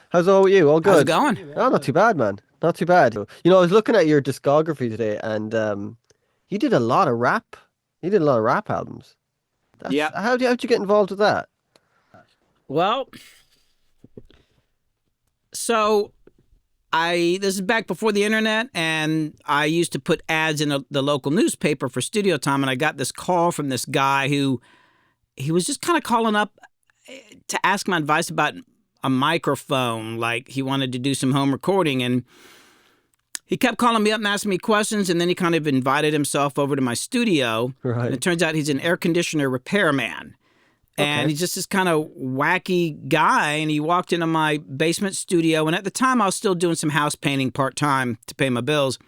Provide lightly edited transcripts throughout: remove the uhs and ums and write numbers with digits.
How's it all with you? All How's it good? going? Oh, not too bad, man. Not too bad. I was looking at your discography today, and you did a lot of rap. You did a lot of rap albums. That's Yep. how'd you get involved with that? Well, so I this is back before the internet, and I used to put ads in the local newspaper for studio time, and I got this call from this guy who he was just kind of calling up to ask my advice about a microphone, like he wanted to do some home recording, and he kept calling me up and asking me questions, and then he kind of invited himself over to my studio, and Right. it turns out he's an air conditioner repairman. And Okay. he's just this kind of wacky guy. And he walked into my basement studio. And at the time, I was still doing some house painting part time to pay my bills.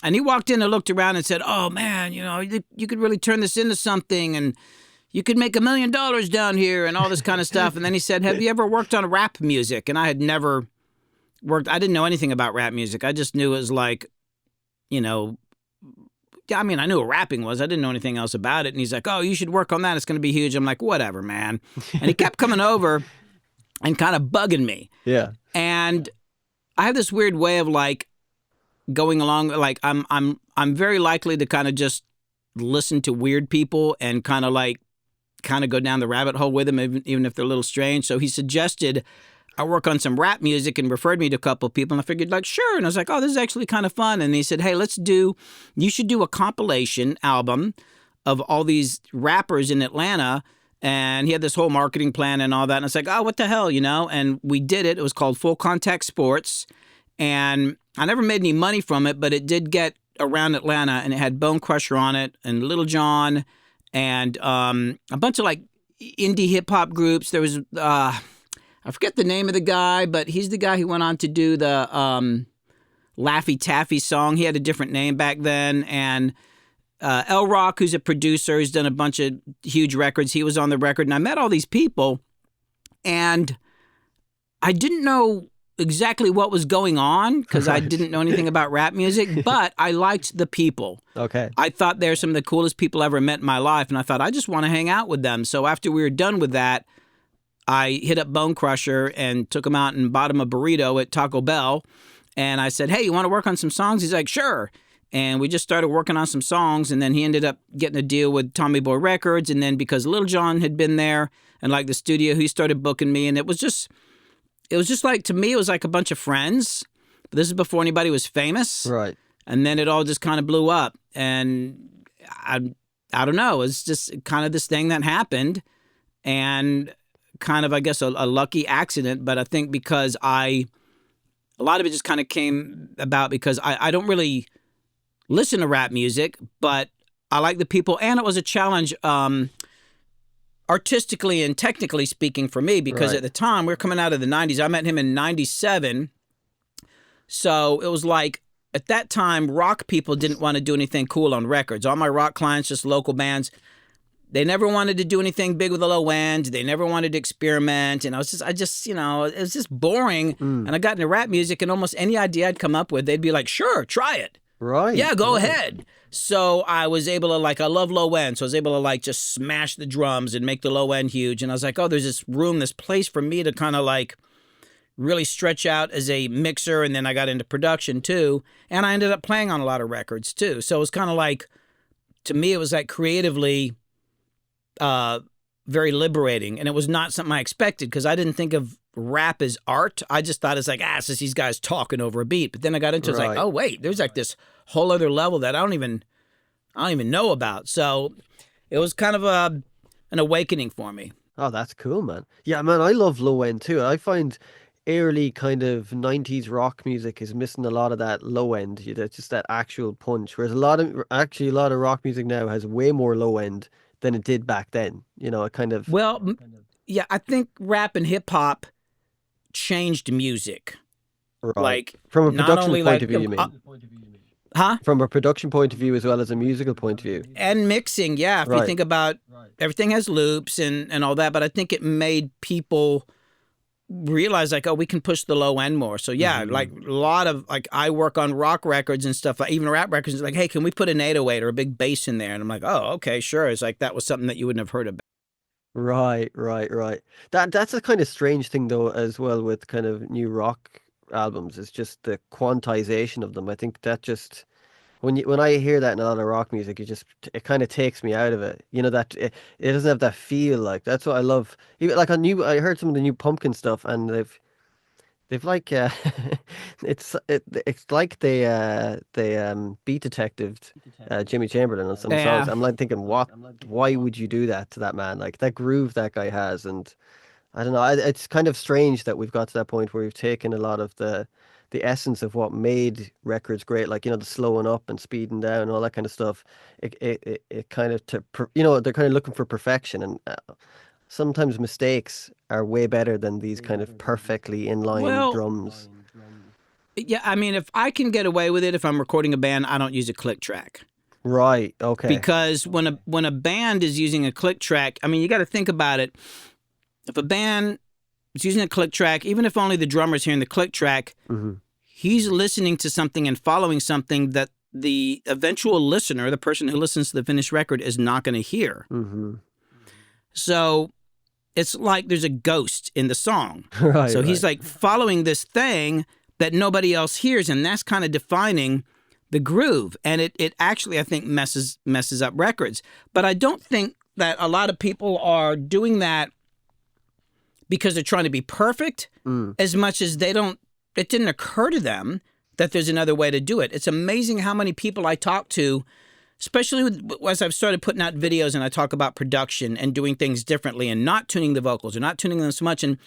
And he walked in and looked around and said, "Oh, man, you could really turn this into something. And you could make $1 million down here and all this kind of stuff." And then he said, "Have you ever worked on rap music?" And I had never I didn't know anything about rap music. I just knew it was like, you know, yeah, I mean, I knew what rapping was. I didn't know anything else about it. And he's like, "Oh, you should work on that. It's going to be huge." I'm like, "Whatever, man." And he kept coming over and kind of bugging me. Yeah. And I have this weird way of like going along. Like I'm very likely to kind of just listen to weird people and kind of go down the rabbit hole with them, even if they're a little strange. So he suggested I work on some rap music and referred me to a couple of people. And I figured, like, sure. And I was like, "Oh, this is actually kind of fun." And he said, "Hey, you should do a compilation album of all these rappers in Atlanta." And he had this whole marketing plan and all that. And I was like, "Oh, what the hell, you know?" And we did it. It was called Full Contact Sports. And I never made any money from it, but it did get around Atlanta, and it had Bone Crusher on it and Little John and a bunch of like indie hip hop groups. There was I forget the name of the guy, but he's the guy who went on to do the Laffy Taffy song. He had a different name back then. And L Rock, who's a producer, who's done a bunch of huge records. He was on the record. And I met all these people, and I didn't know exactly what was going on because I Right. didn't know anything about rap music, but I liked the people. Okay. I thought they're some of the coolest people I ever met in my life, and I thought I just want to hang out with them. So after we were done with that, I hit up Bone Crusher and took him out and bought him a burrito at Taco Bell. And I said, "Hey, you want to work on some songs?" He's like, "Sure." And we just started working on some songs. And then he ended up getting a deal with Tommy Boy Records. And then because Little John had been there and like the studio, he started booking me. And it was just like, to me, it was like a bunch of friends. But this is before anybody was famous. Right. And then it all just kind of blew up. And I don't know. It's just kind of this thing that happened. And kind of, I guess, a lucky accident. But I think because a lot of it just kind of came about because I don't really listen to rap music, but I like the people. And it was a challenge artistically and technically speaking for me because Right. at the time, we were coming out of the 90s. I met him in 97. So it was like, at that time, rock people didn't want to do anything cool on records. All my rock clients, just local bands, they never wanted to do anything big with a low end. They never wanted to experiment. And it was just boring. Mm. And I got into rap music, and almost any idea I'd come up with, they'd be like, "Sure, try it. Right. Yeah, go Right. ahead." So I was able to, like, I love low end. So I was able to, like, just smash the drums and make the low end huge. And I was like, "Oh, there's this room, this place for me to kind of like really stretch out as a mixer." And then I got into production too. And I ended up playing on a lot of records too. So it was kind of like, to me, it was like creatively uh, very liberating. And it was not something I expected because I didn't think of rap as art. I just thought it's like, it's just these guys talking over a beat. But then I got into it, it's like, Right. oh, wait, there's like this whole other level that I don't even know about. So it was kind of an awakening for me. Oh, that's cool, man. Yeah, man, I love low end too. I find early kind of 90s rock music is missing a lot of that low end. That's just that actual punch. Whereas a lot of rock music now has way more low end than it did back then. It kind of Well, yeah, I think rap and hip hop changed music. right. Like, From a not production only point of like, view, you mean? huh? From a production point of view as well as a musical point of view. And mixing, yeah. If you Right. think about everything has loops and all that, but I think it made people realize like, oh, we can push the low end more. So yeah, Hmm. like a lot of like I work on rock records and stuff, like even rap records. Like, hey, can we put an 808 or a big bass in there? And I'm like, oh, okay, sure. It's like that was something that you wouldn't have heard about. Right, right, right. That's a kind of strange thing though as well with kind of new rock albums. It's just the quantization of them. I think that just when I hear that in a lot of rock music, it kind of takes me out of it. You know that it doesn't have that feel like that's what I love. Even like I heard some of the new Pumpkin stuff and they've like it's like they beat detectived Jimmy Chamberlain on some songs. Yeah. I'm like thinking, what? Why would you do that to that man? Like that groove that guy has, and I don't know. It's kind of strange that we've got to that point where we've taken a lot of the essence of what made records great, like the slowing up and speeding down and all that kind of stuff. It kind of they're kind of looking for perfection, and sometimes mistakes are way better than these kind of perfectly inline Well, drums. yeah, I mean, if I can get away with it, if I'm recording a band, I don't use a click track. Right. Okay. Because when a band is using a click track, I mean, you got to think about it. If a band is using a click track, even if only the drummer's hearing the click track, Hmm. he's listening to something and following something that the eventual listener, the person who listens to the finished record, is not going to hear. Hmm. So it's like there's a ghost in the song. Right. So he's Right. like following this thing that nobody else hears, and that's kind of defining the groove. And it actually, I think, messes up records. But I don't think that a lot of people are doing that because they're trying to be perfect Mm. as much as it didn't occur to them that there's another way to do it. It's amazing how many people I talk to, especially as I've started putting out videos and I talk about production and doing things differently and not tuning the vocals or not tuning them so much. And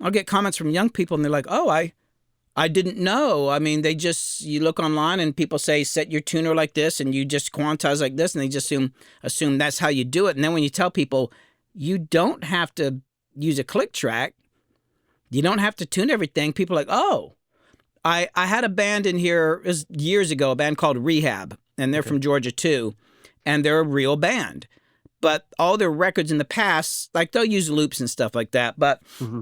I'll get comments from young people and they're like, oh, I didn't know. I mean, you look online and people say, set your tuner like this and you just quantize like this. And they just assume that's how you do it. And then when you tell people you don't have to use a click track, you don't have to tune everything, people are like, oh, I had a band in here, it was years ago, a band called Rehab, and they're Okay. from Georgia too, and they're a real band. But all their records in the past, like they'll use loops and stuff like that, but Hmm.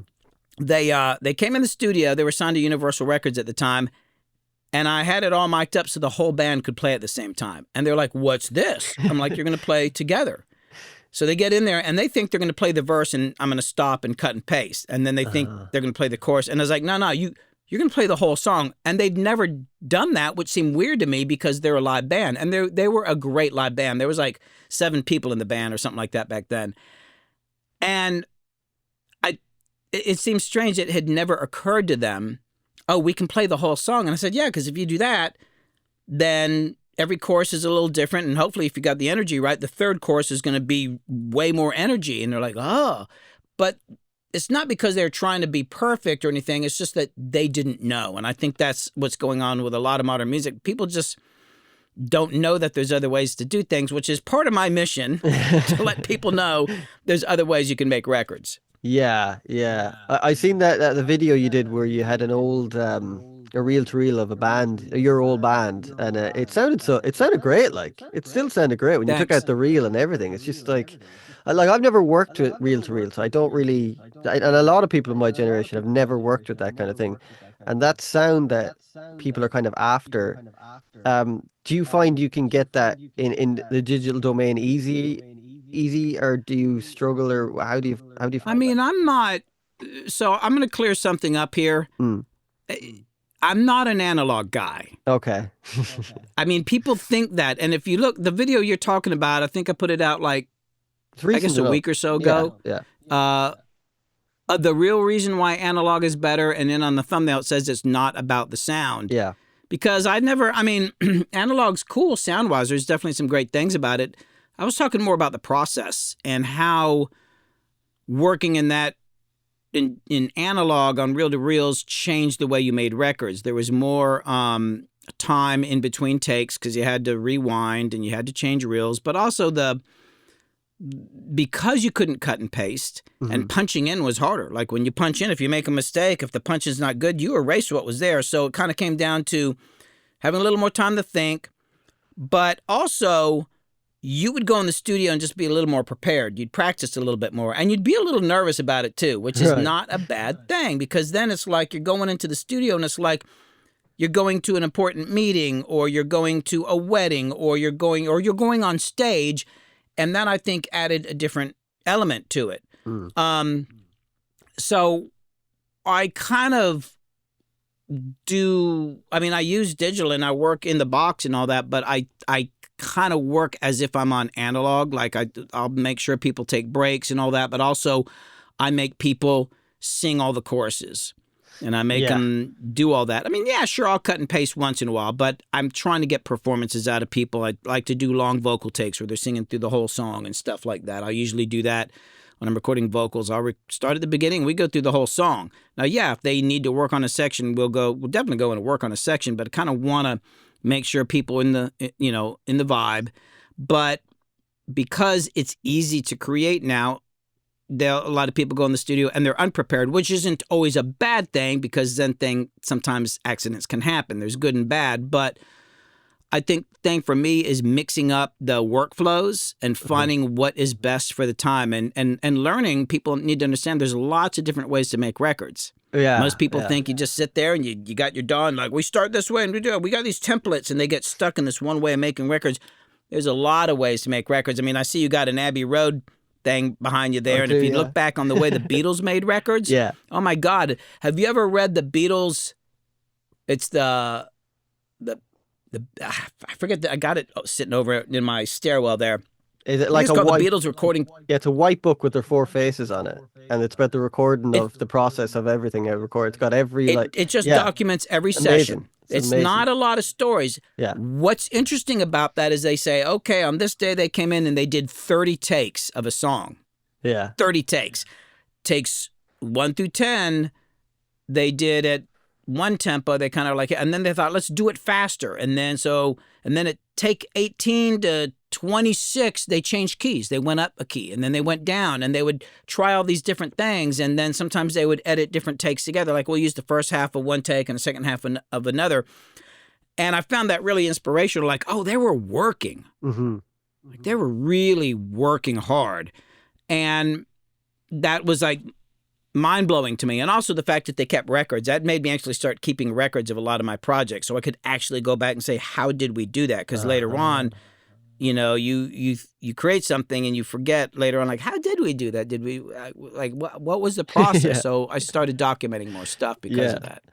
they came in the studio, they were signed to Universal Records at the time, and I had it all mic'd up so the whole band could play at the same time. And they're like, what's this? I'm like, you're going to play together. So they get in there and they think they're going to play the verse and I'm going to stop and cut and paste. And then they think Uh, they're going to play the chorus. And I was like, no, you're going to play the whole song. And they'd never done that, which seemed weird to me because they're a live band. And they were a great live band. There was like 7 people in the band or something like that back then. And it seems strange it had never occurred to them, oh, we can play the whole song. And I said, yeah, because if you do that, then every chorus is a little different. And hopefully, if you got the energy right, the third chorus is going to be way more energy. And they're like, oh, but it's not because they're trying to be perfect or anything. It's just that they didn't know. And I think that's what's going on with a lot of modern music. People just don't know that there's other ways to do things, which is part of my mission to let people know there's other ways you can make records. yeah, yeah. I seen that the video you did where you had an old a reel to reel of a band, your old band, and it sounded great. Like it still sounded great when you took out Thanks. the reel and everything. It's just like I've never worked with reel to reel, so I don't really. And a lot of people in my generation have never worked with that kind of thing, and that sound that people are kind of after. Do you find you can get that in the digital domain easy, or do you struggle, or how do you I find that? mean, I'm not, so I'm going to clear something up here. Mm, I'm not an analog guy. okay. I mean, people think that. And if you look, the video you're talking about, I think I put it out like, It's I recent guess a enough. week or so Yeah, ago. yeah. Uh, the real reason why analog is better, and then on the thumbnail it says it's not about the sound. Yeah. Because I mean, analog's cool sound wise. There's definitely some great things about it. I was talking more about the process and how working in that in analog on reel to reels changed the way you made records. There was more time in between takes because you had to rewind and you had to change reels, but also because you couldn't cut and paste Hmm. and punching in was harder. Like when you punch in, if you make a mistake, if the punch is not good, you erase what was there. So it kind of came down to having a little more time to think, but also you would go in the studio and just be a little more prepared. You'd practice a little bit more and you'd be a little nervous about it too, which is Right. not a bad thing because then it's like you're going into the studio and it's like you're going to an important meeting or you're going to a wedding or you're going on stage. And that I think added a different element to it. Mm. Um, so I kind of I mean, I use digital and I work in the box and all that, but I kind of work as if I'm on analog. Like I'll make sure people take breaks and all that, but also I make people sing all the choruses and I make Yeah. them do all that. I mean, yeah, sure, I'll cut and paste once in a while, but I'm trying to get performances out of people. I like to do long vocal takes where they're singing through the whole song and stuff like that. I usually do that when I'm recording vocals. I'll start at the beginning. We go through the whole song. Now, yeah, if they need to work on a section, we'll definitely go in and work on a section, but I kind of want to make sure people in the vibe. But because it's easy to create now, a lot of people go in the studio and they're unprepared, which isn't always a bad thing because then sometimes accidents can happen. There's good and bad, but I think the thing for me is mixing up the workflows and Mhm. finding what is best for the time and learning. People need to understand there's lots of different ways to make records. Most Yeah. people Yeah. think you just sit there and you got your DAW and like, we start this way and we do it. We got these templates and they get stuck in this one way of making records. There's a lot of ways to make records. I mean, I see you got an Abbey Road thing behind you I there. And do. if you Yeah. look back on the way the Beatles made records, Yeah. oh my God, have you ever read the Beatles? It's the I forget I got it sitting over in my stairwell there. Is it I think like it's a called the white? Beatles recording. Yeah, it's a white book with their four faces on it, and it's about the recording It of the process of everything I record. It's got every it like, it just yeah, documents every amazing. session. It's It's amazing. not a lot of stories. Yeah, What's interesting about that is they say, okay, on this day they came in and they did 30 takes of a song. yeah, 30 takes. Takes 1 through 10, they did at one tempo. They kind of like it. And then they thought, let's do it faster. And then at take 18 to 26, they changed keys. They went up a key and then they went down and they would try all these different things. And then sometimes they would edit different takes together. Like we'll use the first half of one take and the second half of another. And I found that really inspirational. Like, oh, they were working. hmm Like they were really working hard. And that was like mind blowing to me. And also the fact that they kept records, that made me actually start keeping records of a lot of my projects. So I could actually go back and say, how did we do that? Because later on, you create something and you forget later on, like, how did we do that? Did we, like, what was the process? yeah, So I started documenting more stuff because yeah. of that.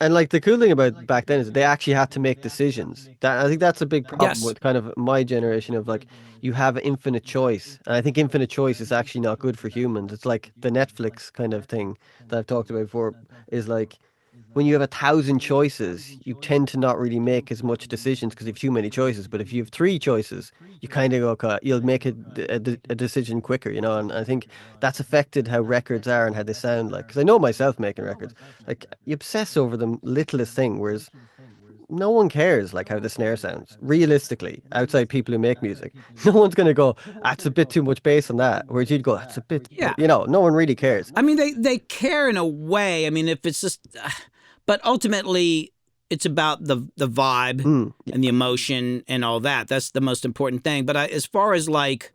And like the cool thing about back then is they actually had to make decisions. That I think that's a big problem Yes. with kind of my generation of like you have infinite choice, and I think infinite choice is actually not good for humans. It's like the Netflix kind of thing that I've talked about before is like when you have 1,000 choices, you tend to not really make as much decisions because you have too many choices. But if you have three choices, you kind of go, okay, you'll make a decision quicker, you know. And I think that's affected how records are and how they sound like. Because I know myself making records, like you obsess over the littlest thing, whereas no one cares like how the snare sounds. Realistically, outside people who make music, no one's gonna go, that's a bit too much bass on that. Whereas you'd go, that's a bit, Yeah. you know, no one really cares. I mean, they care in a way. I mean, if it's just, but ultimately, it's about the vibe Mm, and the emotion and all that. That's the most important thing. But as far as like,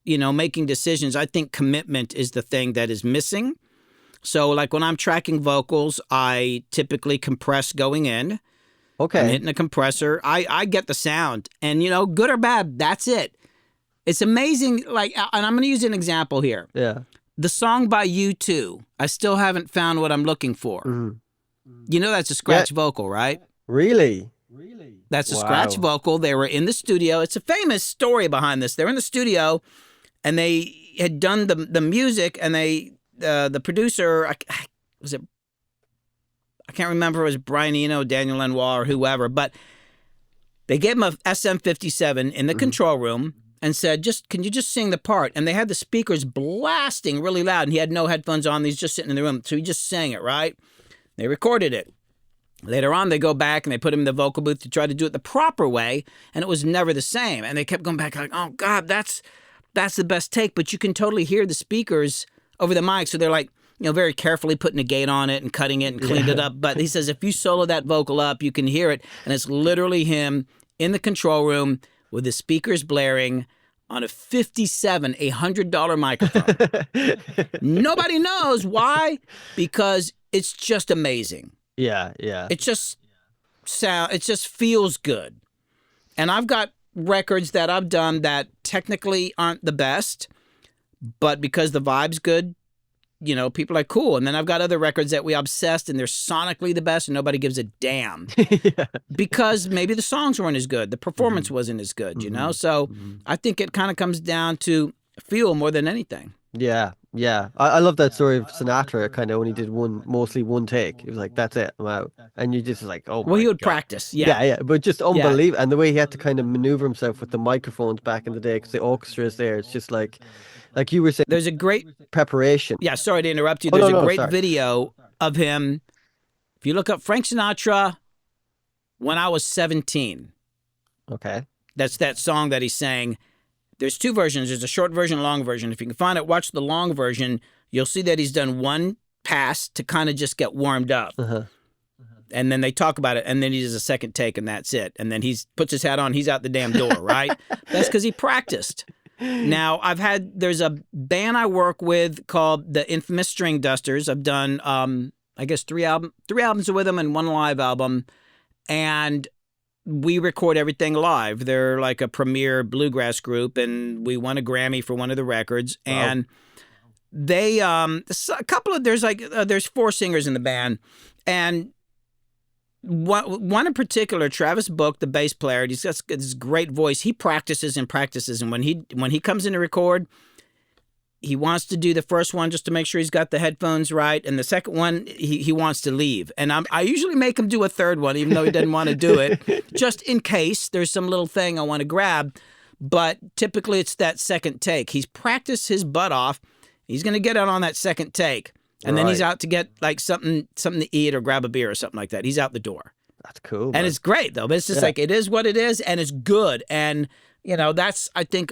making decisions, I think commitment is the thing that is missing. So, like when I'm tracking vocals, I typically compress going in. I'm okay. hitting a compressor. I get the sound, and good or bad, that's it. It's amazing. Like, and I'm going to use an example here. Yeah. The song by U2, I still haven't found what I'm looking for. Mhm. That's a Yeah, scratch vocal, right? really? That's a scratch Wow. vocal. They were in the studio. It's a famous story behind this. They're in the studio, and they had done the music, and the producer, was it? I can't remember if it was Brian Eno, Daniel Lanois, or whoever, but they gave him a SM57 in the Mhm. control room and said, can you just sing the part? And they had the speakers blasting really loud, and he had no headphones on. He's just sitting in the room. So he just sang it, right? They recorded it. Later on, they go back and they put him in the vocal booth to try to do it the proper way, and it was never the same. And they kept going back like, oh, God, that's the best take. But you can totally hear the speakers over the mic. So they're like, very carefully putting a gate on it and cutting it and cleaned it Yeah. up. But he says if you solo that vocal up, you can hear it. And it's literally him in the control room with the speakers blaring on a 57, $100 microphone. Nobody knows why, because it's just amazing. Yeah, yeah. It just it just feels good. And I've got records that I've done that technically aren't the best, but because the vibe's good, people are like, cool. And then I've got other records that we obsessed and they're sonically the best and nobody gives a damn Yeah. because maybe the songs weren't as good, the performance Hmm. wasn't as good, Hmm. So Hmm. I think it kind of comes down to feel more than anything. Yeah, yeah. I love that story of Sinatra. Kind of only did mostly one take. It was like, that's it, I'm out. And you just like, oh Well, my he would God. practice. Yeah, Yeah. yeah. But just Yeah. unbelievable. And the way he had to kind of maneuver himself with the microphones back in the day, because the orchestra is there. It's just like you were saying, There's a great, preparation. yeah, sorry to interrupt you. Oh, There's no, a no, great sorry. video of him. If you look up Frank Sinatra when I was 17, Okay. that's that song that he sang. There's two versions. There's a short version, a long version. If you can find it, watch the long version. You'll see that he's done one pass to kind of just get warmed up. Uh-huh. And then they talk about it, and then he does a second take, and that's it. And then he puts his hat on, he's out the damn door, right? That's because he practiced. Now, there's a band I work with called the Infamous String Dusters. I've done, I guess, three albums with them and one live album. And we record everything live. They're like a premier bluegrass group, and we won a Grammy for one of the records. Wow. And they, a couple of, there's four singers in the band. And one in particular, Travis Book, the bass player, he's got this great voice. He practices and practices, and when he comes in to record, he wants to do the first one just to make sure he's got the headphones right, and the second one he wants to leave. And I usually make him do a third one, even though he doesn't want to do it, just in case there's some little thing I want to grab. But typically, it's that second take. He's practiced his butt off. He's going to get out on that second take. And then he's Right. out to get like something to eat or grab a beer or something like that. He's out the door. That's cool, And man. it's great though. But it's just Yeah. like it is what it is and it's good. And that's I think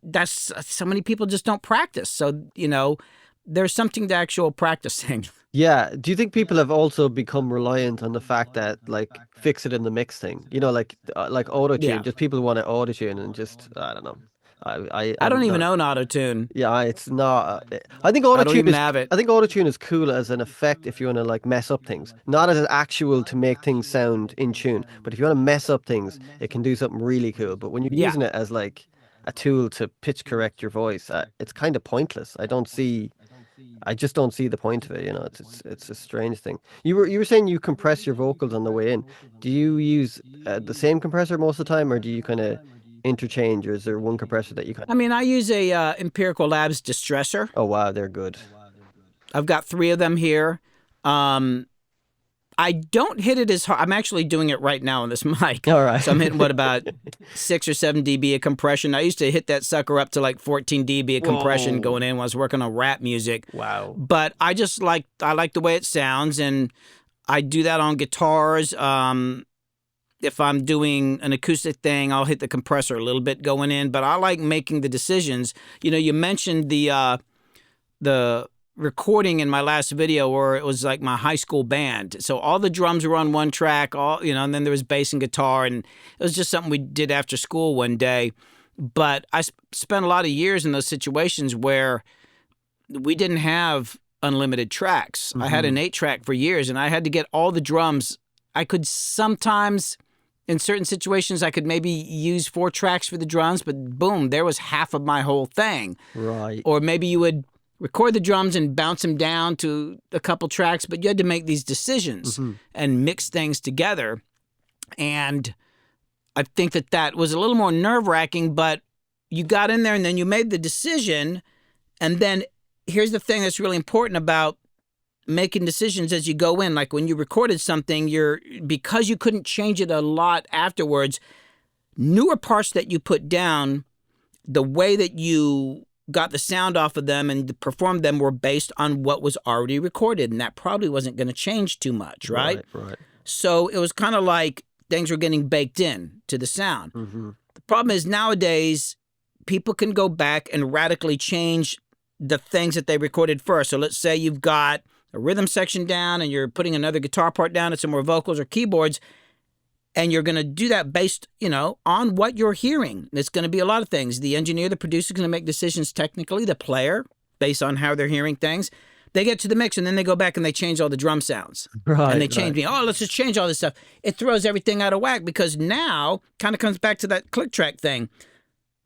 that's so many people just don't practice. So, there's something to actual practicing. Yeah. Do you think people have also become reliant on the fact that like fix it in the mix thing? Like auto tune. Yeah. Just people want to auto tune and just I don't know. I I'm don't even not. own autotune. Yeah, it's not. I think I don't autotune even is. have it. I think autotune is cool as an effect if you want to like mess up things, not as an actual to make things sound in tune. But if you want to mess up things, it can do something really cool. But when you're Yeah. using it as like a tool to pitch correct your voice, it's kind of pointless. I just don't see the point of it. It's a strange thing. You were saying you compress your vocals on the way in. Do you use the same compressor most of the time, or do you kind of interchange, or is there one compressor that you kind I mean, I use a Empirical Labs distressor. Oh wow, they're good. I've got 3 of them here. I don't hit it as hard. I'm actually doing it right now on this mic. All right. So I'm hitting about 6 or 7 dB of compression. I used to hit that sucker up to like 14 dB of compression Whoa. going in when I was working on rap music. Wow. But I like the way it sounds, and I do that on guitars. If I'm doing an acoustic thing, I'll hit the compressor a little bit going in. But I like making the decisions. You mentioned the recording in my last video where it was like my high school band. So all the drums were on one track, and then there was bass and guitar, and it was just something we did after school one day. But I spent a lot of years in those situations where we didn't have unlimited tracks. I had an 8-track for years, and I had to get all the drums. I could sometimes, in certain situations, I could maybe use 4 tracks for the drums, but boom, there was half of my whole thing. Right. Or maybe you would record the drums and bounce them down to a couple tracks, but you had to make these decisions and mix things together. And I think that was a little more nerve-wracking, but you got in there and then you made the decision. And then here's the thing that's really important about making decisions as you go in. Like when you recorded something, because you couldn't change it a lot afterwards, newer parts that you put down, the way that you got the sound off of them and performed them were based on what was already recorded, and that probably wasn't going to change too much, right? Right. So it was kind of like things were getting baked in to the sound. The problem is nowadays people can go back and radically change the things that they recorded first. So let's say you've got a rhythm section down and you're putting another guitar part down and some more vocals or keyboards, and you're going to do that based, on what you're hearing. It's going to be a lot of things. The engineer, the producer is going to make decisions technically, the player, based on how they're hearing things. They get to the mix and then they go back and they change all the drum sounds. Right. And they change me. Oh, let's just change all this stuff. It throws everything out of whack because now kind of comes back to that click track thing.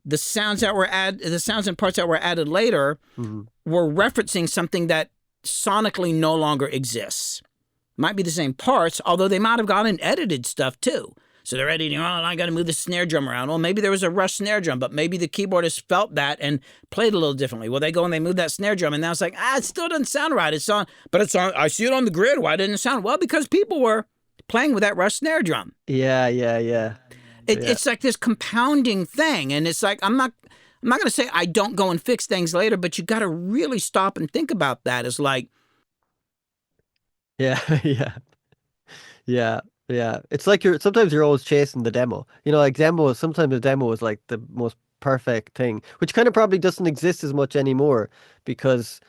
the sounds and parts that were added later Hmm. were referencing something that sonically no longer exists. Might be the same parts, although they might have gone and edited stuff too. So they're editing, oh, I got to move the snare drum around. Well, maybe there was a Rush snare drum, but maybe the keyboardist felt that and played a little differently. Well, they go and they move that snare drum, and now it's like, it still doesn't sound right. It's on, but it's on. I see it on the grid. Why didn't it sound well? Because people were playing with that Rush snare drum. Yeah, yeah, yeah, yeah, It's like this compounding thing, and it's like I'm not going to say I don't go and fix things later, but you got to really stop and think about that. It's like, yeah, yeah. Yeah, yeah. It's like sometimes you're always chasing the demo. Like sometimes the demo is like the most perfect thing, which kind of probably doesn't exist as much anymore because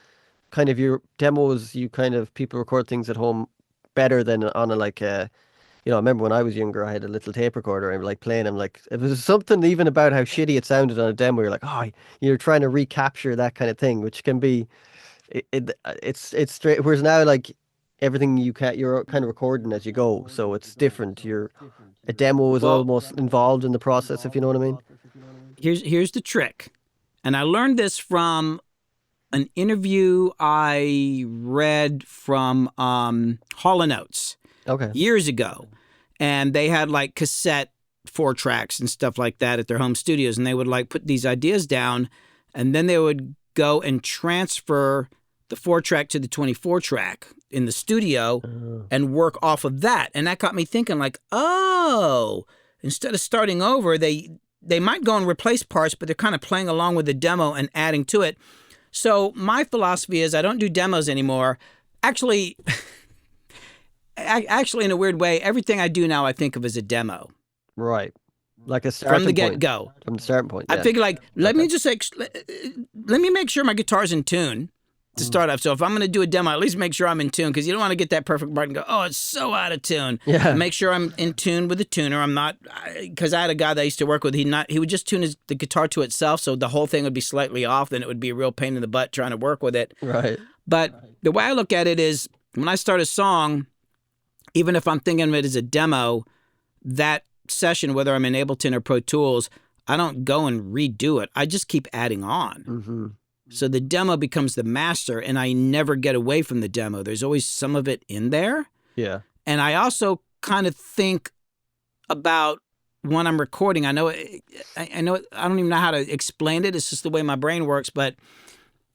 kind of your demos, you kind of people record things at home better than on a like I remember when I was younger, I had a little tape recorder and like playing them like it was something even about how shitty it sounded on a demo. You're like, oh, you're trying to recapture that kind of thing, which can be it's straight. Whereas now, like everything you're kind of recording as you go, so it's different. A demo is well, almost involved in the process, if you know what I mean. here's the trick, and I learned this from an interview I read from Hall and Oates Okay. years ago, and they had like cassette 4 tracks and stuff like that at their home studios, and they would like put these ideas down, and then they would go and transfer the 4 track to the 24 track in the studio Uh, and work off of that. And that got me thinking like, oh, instead of starting over, they might go and replace parts, but they're kind of playing along with the demo and adding to it. So my philosophy is I don't do demos anymore. Actually, actually in a weird way, everything I do now I think of as a demo right. Like a from the starting get point. go. From the starting point, I yeah. figure like let Okay. me just like let me make sure my guitar's in tune to Mm. start off. So if I'm going to do a demo, at least make sure I'm in tune because you don't want to get that perfect part and go, oh, it's so out of tune. Yeah. Make sure I'm in tune with the tuner. I'm not because I had a guy that I used to work with. He would just tune the guitar to itself, so the whole thing would be slightly off. Then it would be a real pain in the butt trying to work with it. Right. But the way I look at it is when I start a song, even if I'm thinking of it as a demo, that session, whether I'm in Ableton or Pro Tools, I don't go and redo it. I just keep adding on. Hmm. So the demo becomes the master, and I never get away from the demo. There's always some of it in there. Yeah. And I also kind of think about when I'm recording. I know, I know, I don't even know how to explain it. It's just the way my brain works. But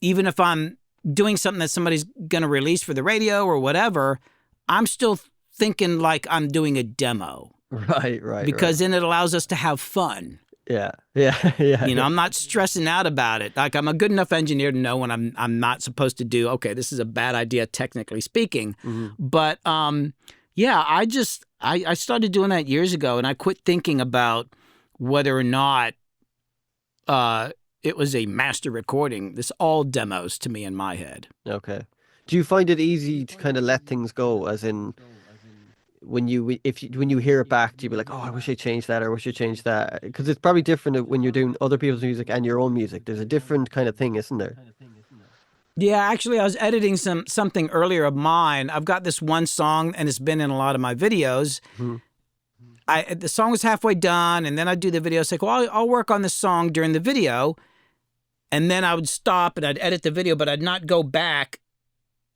even if I'm doing something that somebody's going to release for the radio or whatever, I'm still thinking like I'm doing a demo Right. Right. Right. because then it allows us to have fun. Yeah. Yeah. Yeah. You know, Yeah. I'm not stressing out about it. Like I'm a good enough engineer to know when I'm not supposed to do. Okay, this is a bad idea, technically speaking. Hmm. But yeah, I started doing that years ago, and I quit thinking about whether or not it was a master recording. This all demos to me in my head. Okay. Do you find it easy to kind of let things go, as in when you hear it back, do you be like, oh, I wish I changed that, or I wish I changed that? Because it's probably different when you're doing other people's music and your own music. There's a different kind of thing, isn't there? Yeah, actually, I was editing something earlier of mine. I've got this one song, and it's been in a lot of my videos. Hmm. The song was halfway done, and then I'd do the video. It's like, well, I'll work on this song during the video, and then I would stop and I'd edit the video, but I'd not go back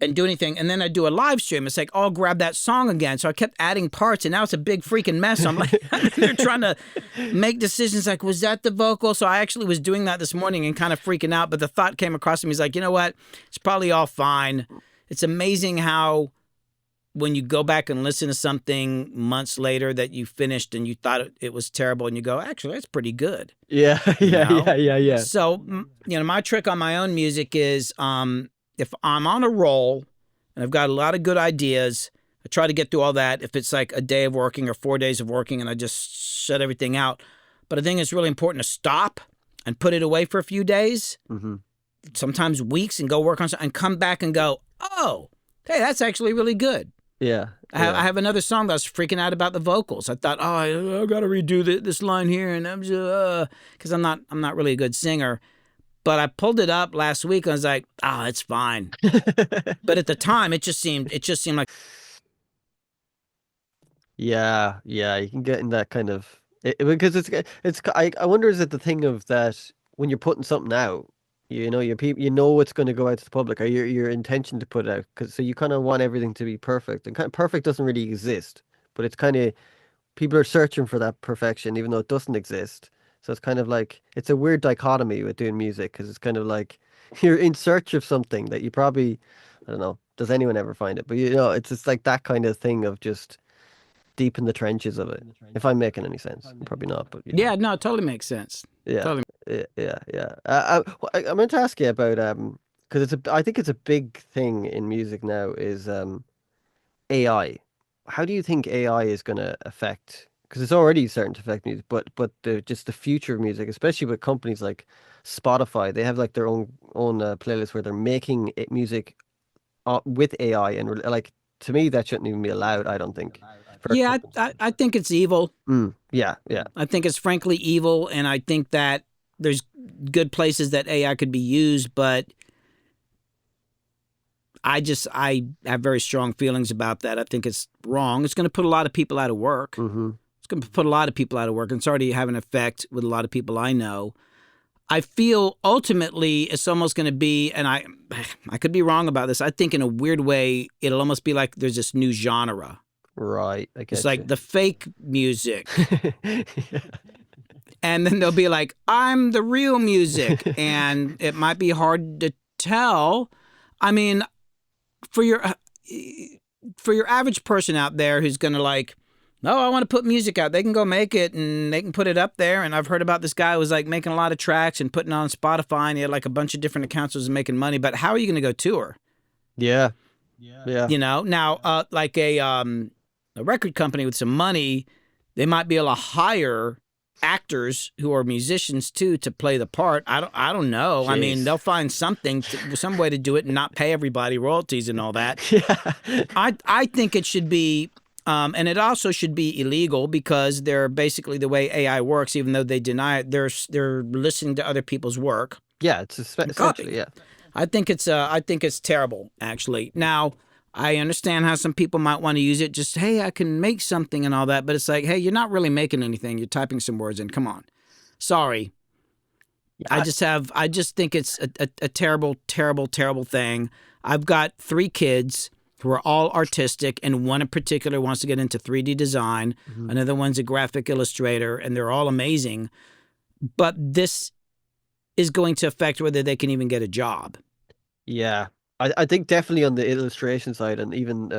and do anything. And then I'd do a live stream. It's like, oh, I'll grab that song again. So I kept adding parts, and now it's a big freaking mess. I'm like, they're trying to make decisions like, was that the vocal? So I actually was doing that this morning and kind of freaking out. But the thought came across me. He's like, you know what? It's probably all fine. It's amazing how when you go back and listen to something months later that you finished and you thought it was terrible, and you go, actually, that's pretty good. Yeah. You Yeah. know? Yeah. Yeah. Yeah. So, you know, my trick on my own music is if I'm on a roll and I've got a lot of good ideas, I try to get through all that. If it's like a day of working or 4 days of working and I just shut everything out. But I think it's really important to stop and put it away for a few days, Hmm. sometimes weeks, and go work on something and come back and go, oh, hey, that's actually really good. Yeah. I have another song that I was freaking out about the vocals. I thought, oh, I got to redo this line here, and I'm just because I'm not really a good singer. But I pulled it up last week and I was like, oh, it's fine. But at the time, it just seemed like Yeah, yeah, you can get in that kind of Because I wonder, is it the thing of that when you're putting something out, your people, it's going to go out to the public, or your intention to put it out, because so you kind of want everything to be perfect, and kind of perfect doesn't really exist, but it's kind of people are searching for that perfection, even though it doesn't exist. So it's kind of like it's a weird dichotomy with doing music, because it's kind of like you're in search of something that you probably, I don't know, does anyone ever find it? But it's just like that kind of thing of just deep in the trenches of it. If I'm making any sense, probably not, but Yeah, no, it totally makes sense. yeah, Totally. yeah. I meant to ask you about because I think it's a big thing in music now is AI. How do you think AI is going to affect? Because it's already starting to affect music, but just the future of music, especially with companies like Spotify, they have like their own playlist where they're making music with AI, and like to me that shouldn't even be allowed. I don't think for Yeah, companies. I think it's evil. Yeah, yeah. I think it's frankly evil, and I think that there's good places that AI could be used, but I have very strong feelings about that. I think it's wrong. It's going to put a lot of people out of work. Mm-hmm. It's going to put a lot of people out of work, and it's already having an effect with a lot of people I know. I feel ultimately it's almost going to be, and I could be wrong about this. I think in a weird way it'll almost be like there's this new genre. Right, I It's get like you. the fake music, Yeah. and then they'll be like, I'm the real music, and it might be hard to tell. I mean, for your average person out there who's gonna like, no, I want to put music out. They can go make it and they can put it up there. And I've heard about this guy who was like making a lot of tracks and putting it on Spotify, and he had like a bunch of different accounts, was making money. But how are you gonna go tour? Yeah, yeah. Now, like a record company with some money, they might be able to hire actors who are musicians too to play the part. I don't know. I mean, Jeez. they'll find some way to do it and not pay everybody royalties and all that. Yeah. I think it should be, and it also should be illegal because they're basically the way AI works. Even though they deny it, they're listening to other people's work Yeah, it's and essentially, copying it. yeah. I think it's terrible actually. Now I understand how some people might want to use it. Just hey, I can make something and all that, but it's like hey, you're not really making anything. You're typing some words in. Come on. Sorry, Yeah, I just think it's a terrible, terrible, terrible thing. I've got 3 kids who are all artistic, and one in particular wants to get into 3D design. mhm. Another one's a graphic illustrator, and they're all amazing. But this is going to affect whether they can even get a job. Yeah. I think definitely on the illustration side and even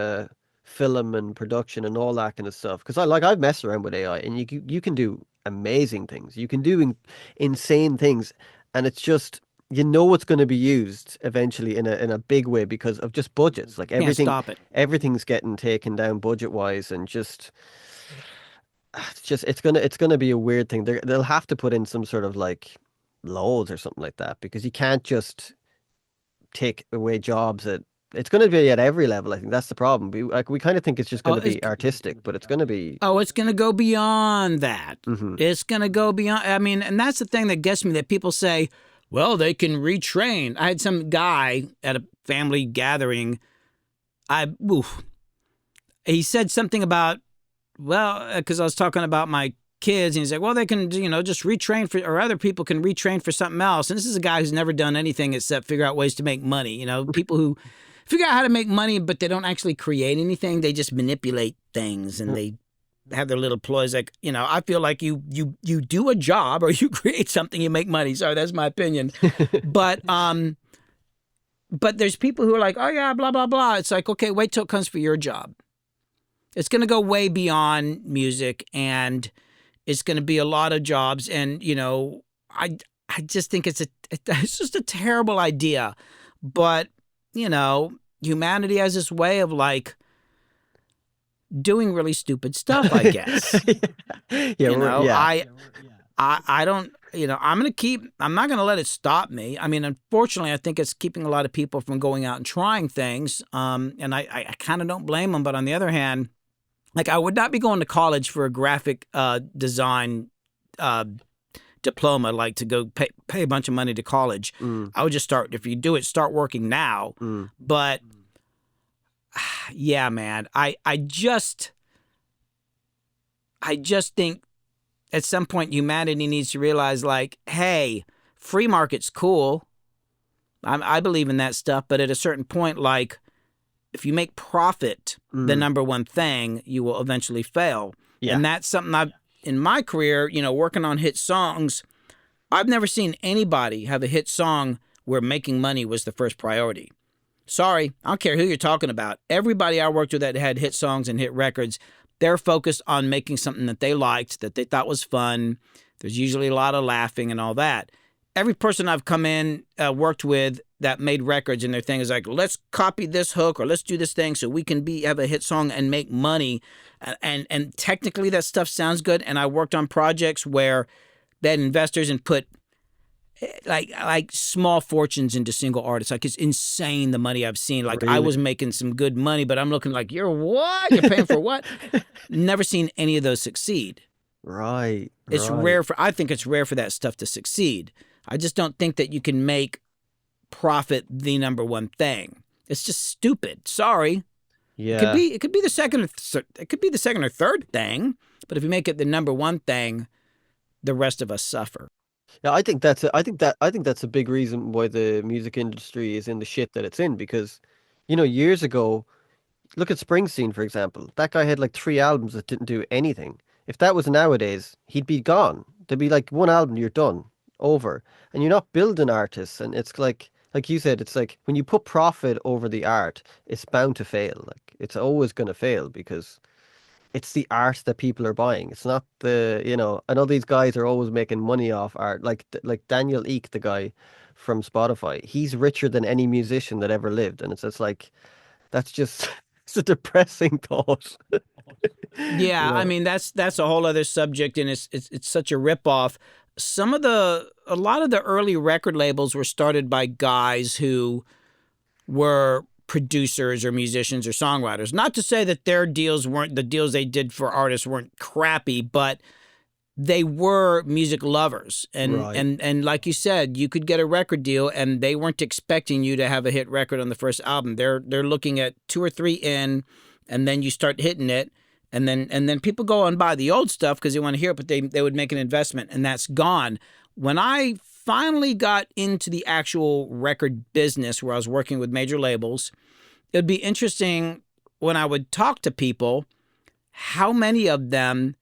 film and production and all that kind of stuff. Because I've messed around with AI and you can do amazing things. You can do insane things, and it's just it's going to be used eventually in a big way because of just budgets. Like Can't stop it. everything's getting taken down budget wise, and just it's gonna be a weird thing. They'll have to put in some sort of like laws or something like that because you can't just take away jobs at it's going to be at every level. I think that's the problem. We kind of think it's just going Oh, to it's be artistic, but it's going to be. it's going to go beyond that. Hmm. It's going to go beyond. I mean, and that's the thing that gets me. That people say, "Well, they can retrain." I had some guy at a family gathering. Oof, he said something about because I was talking about my kids, and he's like, well, they can, just retrain for, or other people can retrain for something else. And this is a guy who's never done anything except figure out ways to make money. People who figure out how to make money, but they don't actually create anything. They just manipulate things and they have their little ploys. Like, I feel like you do a job or you create something, you make money. Sorry, that's my opinion. But but there's people who are like, oh yeah, blah blah blah. It's like, okay, wait till it comes for your job. It's going to go way beyond music, and it's going to be a lot of jobs. And I just think it's just a terrible idea. But humanity has this way of like doing really stupid stuff. I guess. Yeah, yeah. I don't. I'm not gonna let it stop me. I mean, unfortunately, I think it's keeping a lot of people from going out and trying things. And I kind of don't blame them. But on the other hand, like I would not be going to college for a graphic design uh, diploma, like to go pay a bunch of money to college. Mm, I would just start, if you do it, start working now. mm. But yeah, man, I just think at some point humanity needs to realize, like, hey, free market's cool. I believe in that stuff, but at a certain point, like, if you make profit the Mm. number one thing, you will eventually fail. Yeah. And that's something I've in my career, working on hit songs. I've never seen anybody have a hit song where making money was the first priority. Sorry, I don't care who you're talking about. Everybody I worked with that had hit songs and hit records, they're focused on making something that they liked, that they thought was fun. There's usually a lot of laughing and all that. Every person I've come in, worked with that made records, and their thing is like, let's copy this hook or let's do this thing so we can have a hit song and make money. And technically that stuff sounds good. And I worked on projects where they had investors and put like small fortunes into single artists. Like, it's insane the money I've seen. Like, I Really? was making some good money, but I'm looking like, you're what? You're paying for what? Never seen any of those succeed. Right, It's right. rare I think it's rare for that stuff to succeed. I just don't think that you can make profit the number one thing. It's just stupid. Sorry. Yeah. It could be the second it could be the second or third thing, but if you make it the number one thing, the rest of us suffer. Yeah, I think that's a big reason why the music industry is in the shit that it's in because, years ago, look at Springsteen, for example. That guy had like three albums that didn't do anything. If that was nowadays, he'd be gone. There'd be like one album, you're done, over. And you're not building artists. And it's like you said, it's like when you put profit over the art, it's bound to fail. Like it's always going to fail because it's the art that people are buying. It's not I know these guys are always making money off art. Like Daniel Ek, the guy from Spotify, he's richer than any musician that ever lived. And it's just like, that's just it's a depressing thought. You Yeah, I know. mean that's a whole other subject, and it's such a ripoff. A lot of the early record labels were started by guys who were producers or musicians or songwriters. Not to say that their deals weren't the deals they did for artists weren't crappy, but they were music lovers. and Right. and and like you said, you could get a record deal and they weren't expecting you to have a hit record on the first album. They're looking at two or three in, and then you start hitting it, and then people go and buy the old stuff because they want to hear it, but they would make an investment and that's gone. When I finally got into the actual record business where I was working with major labels, it'd be interesting when I would talk to people how many of them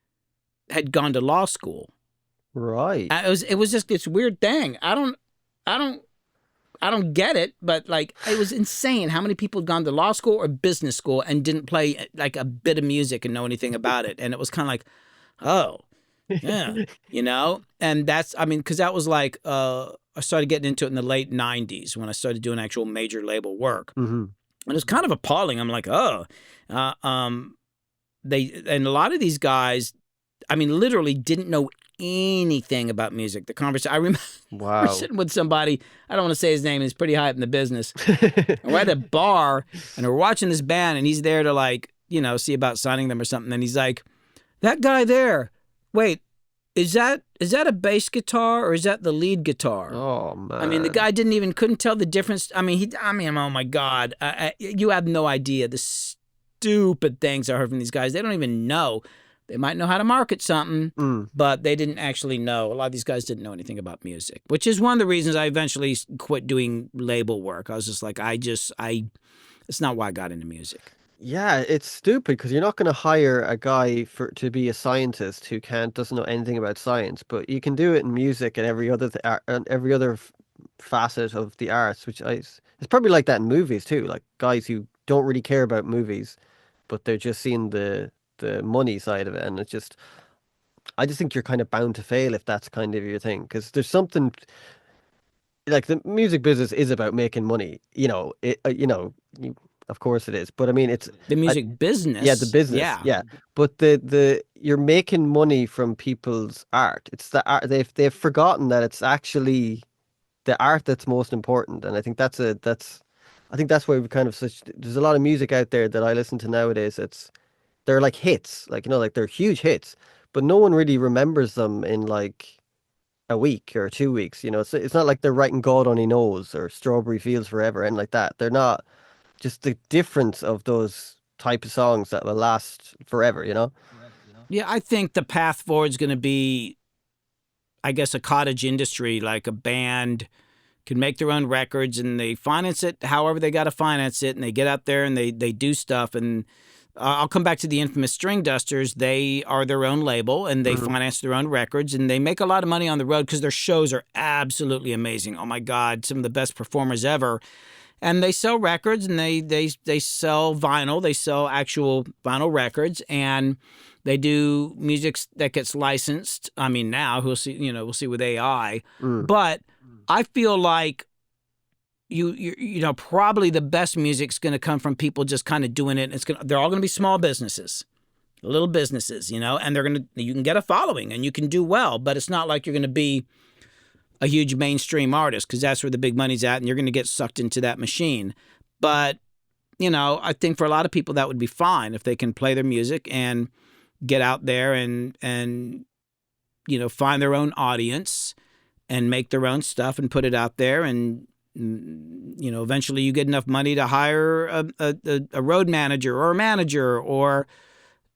had gone to law school. Right. It was just this weird thing. I don't I don't get it, but like it was insane how many people had gone to law school or business school and didn't play like a bit of music and know anything about it. And it was kind of like, oh, yeah, And that's I mean, because that was like I started getting into it in the late '90s when I started doing actual major label work, Hmm. and it was kind of appalling. I'm like, oh, uh, um, they and a lot of these guys, I mean, literally didn't know anything about music. The conversation I remember Wow. sitting with somebody. I don't want to say his name. He's pretty high up in the business. And we're at a bar and we're watching this band, and he's there to like see about signing them or something. And he's like, "That guy there. Wait, is that a bass guitar or is that the lead guitar?" Oh I mean, the man. guy couldn't tell the difference. I mean, oh my God, you have no idea the stupid things I heard from these guys. They don't even know. They might know how to market something, Mm. but they didn't actually know. A lot of these guys didn't know anything about music, which is one of the reasons I eventually quit doing label work. I was just like, it's not why I got into music. Yeah, it's stupid because you're not going to hire a guy to be a scientist who doesn't know anything about science, but you can do it in music and every other facet of the arts, it's probably like that in movies too, like guys who don't really care about movies, but they're just seeing the money side of it, and I just think you're kind of bound to fail if that's kind of your thing, because there's something like the music business is about making money, of course it is, but I mean The I, music yeah, the business, business, yeah. yeah. But the you're making money from people's art. It's the art they've forgotten that it's actually the art that's most important. And I think that's why we kind of there's a lot of music out there that I listen to nowadays. They're like hits, like like they're huge hits, but no one really remembers them in like a week or 2 weeks. It's not like they're writing God Only Knows or Strawberry Fields Forever and like that. They're not just the difference of those type of songs that will last forever. Yeah, I think the path forward is going to be, I guess, a cottage industry, like a band can make their own records and they finance it however they got to finance it, and they get out there and they do stuff. And I'll come back to the infamous String Dusters. They are their own label and they Hmm. finance their own records, and they make a lot of money on the road because their shows are absolutely amazing. Oh my God, some of the best performers ever. And they sell records, and they sell vinyl. They sell actual vinyl records, and they do music that gets licensed. I mean, now we'll see. We'll see with AI, Mm. but I feel like probably the best music's going to come from people just kind of doing it. They're all going to be small businesses, little businesses, and you can get a following and you can do well, but it's not like you're going to be a huge mainstream artist, because that's where the big money's at, and you're going to get sucked into that machine. But I think for a lot of people that would be fine if they can play their music and get out there and find their own audience and make their own stuff and put it out there. And eventually you get enough money to hire a road manager or a manager or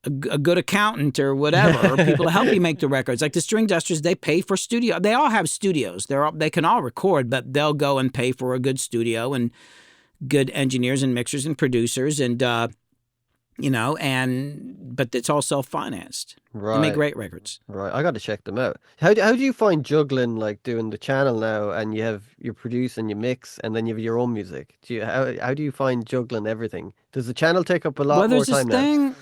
a good accountant or whatever, or people to help you make the records. Like the String Dusters, they pay for studio. They all have studios. They can all record, but they'll go and pay for a good studio and good engineers and mixers and producers, and but it's all self-financed. They make Right. great records. Right. I got to check them out. How do you find juggling like doing the channel now and you produce and you mix and then you have your own music? How do you find juggling everything? Does the channel take up a lot Well, more time now?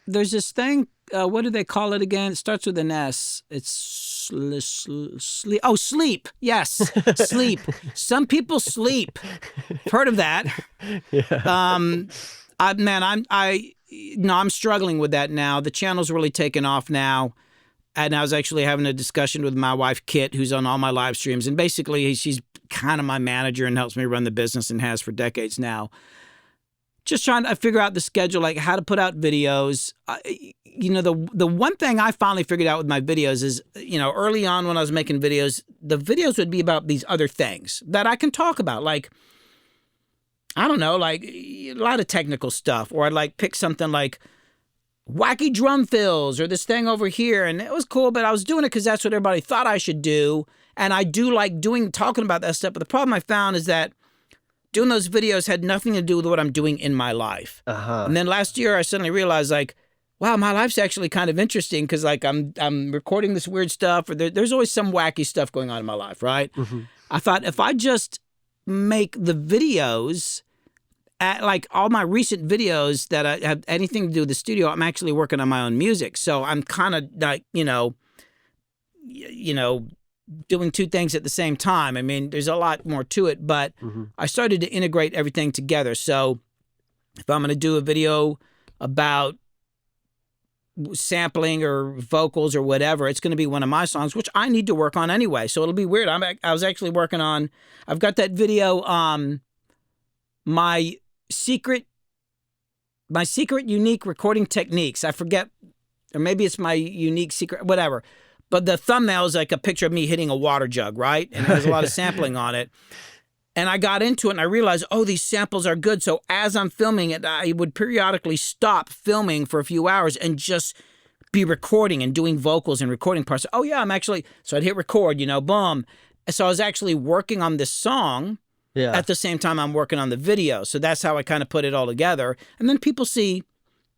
There's this thing. What do they call it again? It starts with an S. It's sleep. Oh, sleep. Yes, sleep. Some people sleep. I've heard of that. Yeah. Um, man, no, I'm struggling with that now. The channel's really taken off now, and I was actually having a discussion with my wife Kit, who's on all my live streams, and basically she's kind of my manager and helps me run the business and has for decades now. Just trying to figure out the schedule, like how to put out videos. The one thing I finally figured out with my videos is, early on when I was making videos, the videos would be about these other things that I can talk about, like, I don't know, like a lot of technical stuff, or I'd like pick something like wacky drum fills or this thing over here, and it was cool, but I was doing it because that's what everybody thought I should do, and I do like talking about that stuff. But the problem I found is that doing those videos had nothing to do with what I'm doing in my life. And Uh-huh. then last year, I suddenly realized, like, wow, my life's actually kind of interesting, because like I'm recording this weird stuff, or there's always some wacky stuff going on in my life, right? Hmm. I thought if I just make the videos like all my recent videos that I have anything to do with the studio, I'm actually working on my own music. So I'm kind of like, you know, doing two things at the same time. I mean, there's a lot more to it, but Hmm. I started to integrate everything together. So if I'm going to do a video about sampling or vocals or whatever, it's going to be one of my songs, which I need to work on anyway. So it'll be weird. I was actually working on, I've got that video, my secret, unique recording techniques. I forget, or maybe it's my unique secret, whatever. But the thumbnail is like a picture of me hitting a water jug, right? And it has a lot of sampling on it. And I got into it and I realized, oh, these samples are good. So as I'm filming it, I would periodically stop filming for a few hours and just be recording and doing vocals and recording parts. Oh, yeah, so I'd hit record, boom. So I was actually working on this song Yeah. at the same time I'm working on the video. So that's how I kind of put it all together. And then people see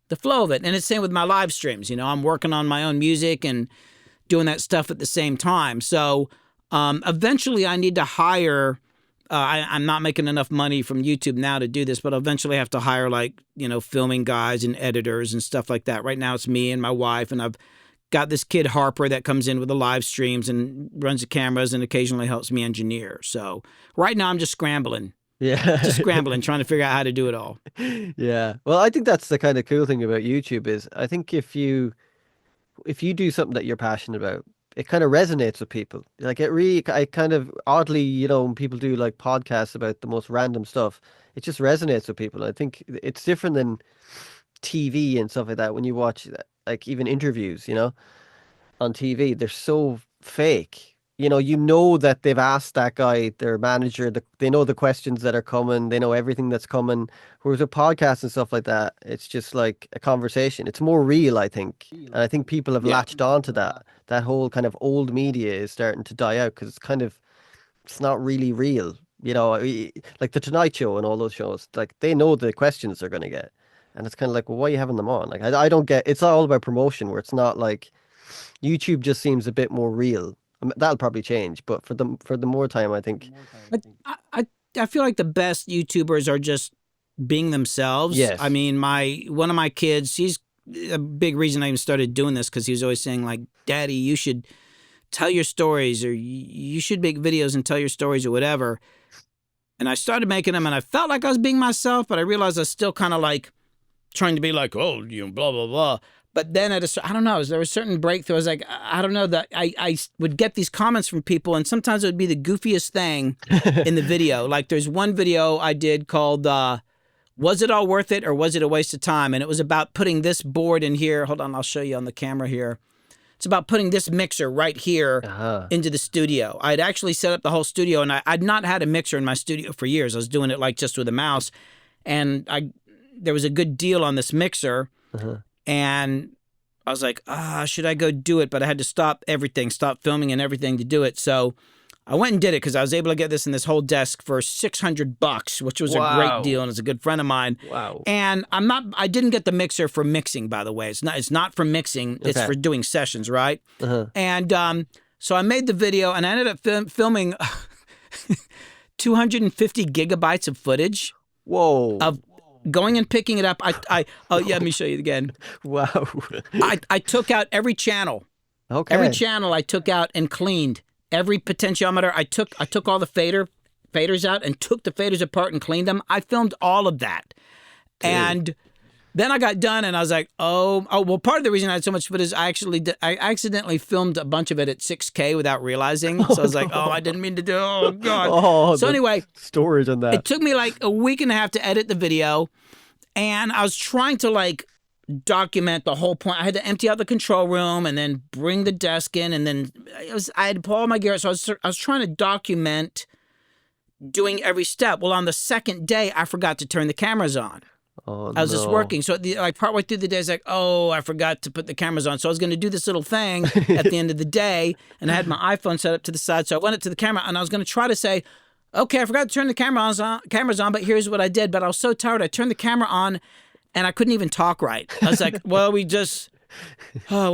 the flow of it. And it's the same with my live streams. I'm working on my own music and doing that stuff at the same time. So eventually I need to hire, I'm not making enough money from YouTube now to do this, but I'll eventually have to hire filming guys and editors and stuff like that. Right now it's me and my wife, and I've got this kid Harper that comes in with the live streams and runs the cameras and occasionally helps me engineer. So right now I'm just scrambling, Yeah. trying to figure out how to do it all. Yeah. Well, I think that's the kind of cool thing about YouTube is I think if you do something that you're passionate about, it kind of resonates with people. Like I kind of oddly, when people do like podcasts about the most random stuff, it just resonates with people. I think it's different than TV and stuff like that. When you watch like even interviews, on TV, they're so fake. you know that they've asked that guy, their manager, they know the questions that are coming, they know everything that's coming. Whereas with podcasts and stuff like that, it's just like a conversation. It's more real, I think. And I think people have Yeah. latched on to that. That whole kind of old media is starting to die out because it's not really real. Like the Tonight Show and all those shows, like they know the questions they're going to get. And it's kind of like, well, why are you having them on? Like, I don't get, it's all about promotion where it's not like, YouTube just seems a bit more real. I mean, that'll probably change, but for the more time, I think I feel like the best YouTubers are just being themselves. I yes. mean, my one of my kids, he's a big reason I even started doing this because he was always saying like, "Daddy, you should tell your stories, or you should make videos and tell your stories, or whatever." And I started making them, and I felt like I was being myself, but I realized I was still kind of like trying to be like, oh, blah blah blah. But then I don't know, there was a certain breakthrough. I was like, I don't know that I would get these comments from people, and sometimes it would be the goofiest thing in the video. Like there's one video I did called "Was It All Worth It or Was It a Waste of Time?" And it was about putting this board in here. Hold on, I'll show you on the camera here. It's about putting this mixer right here Uh-huh. into the studio. I'd actually set up the whole studio, and I'd not had a mixer in my studio for years. I was doing it like just with a mouse, and there was a good deal on this mixer, Uh-huh. and I was like, should I go do it? But I had to stop everything, stop filming and everything to do it. So I went and did it because I was able to get this in this whole desk for $600, which was a great deal, Wow. and it's a good friend of mine. Wow. And I didn't get the mixer for mixing, by the way. It's not for mixing. It's Okay. for doing sessions, right? Uh-huh. And so I made the video, and I ended up filming 250 gigabytes of footage Whoa. of going and picking it up. Oh yeah, let me show you again. Wow. I took out every channel. Every Okay. channel I took out and cleaned. Every potentiometer I took all the faders out and took the faders apart and cleaned them. I filmed all of that. Dude. And then I got done and I was like, well, part of the reason I had so much footage, I accidentally filmed a bunch of it at 6K without realizing. So I was like, oh, I didn't mean to do. Oh God. Oh, So the anyway, storage on it that. took me like a week and a half to edit the video, and I was trying to like document the whole point. I had to empty out the control room and then bring the desk in, and then I had to pull all my gear. So I was trying to document doing every step. Well, on the second day, I forgot to turn the cameras on. Oh I was just no. working. So like partway through the day, I was like, oh, I forgot to put the cameras on. So I was going to do this little thing at the end of the day, and I had my iPhone set up to the side. So I went up to the camera, and I was going to try to say, okay, I forgot to turn the cameras on, but here's what I did. But I was so tired, I turned the camera on, and I couldn't even talk right. I was like, well, what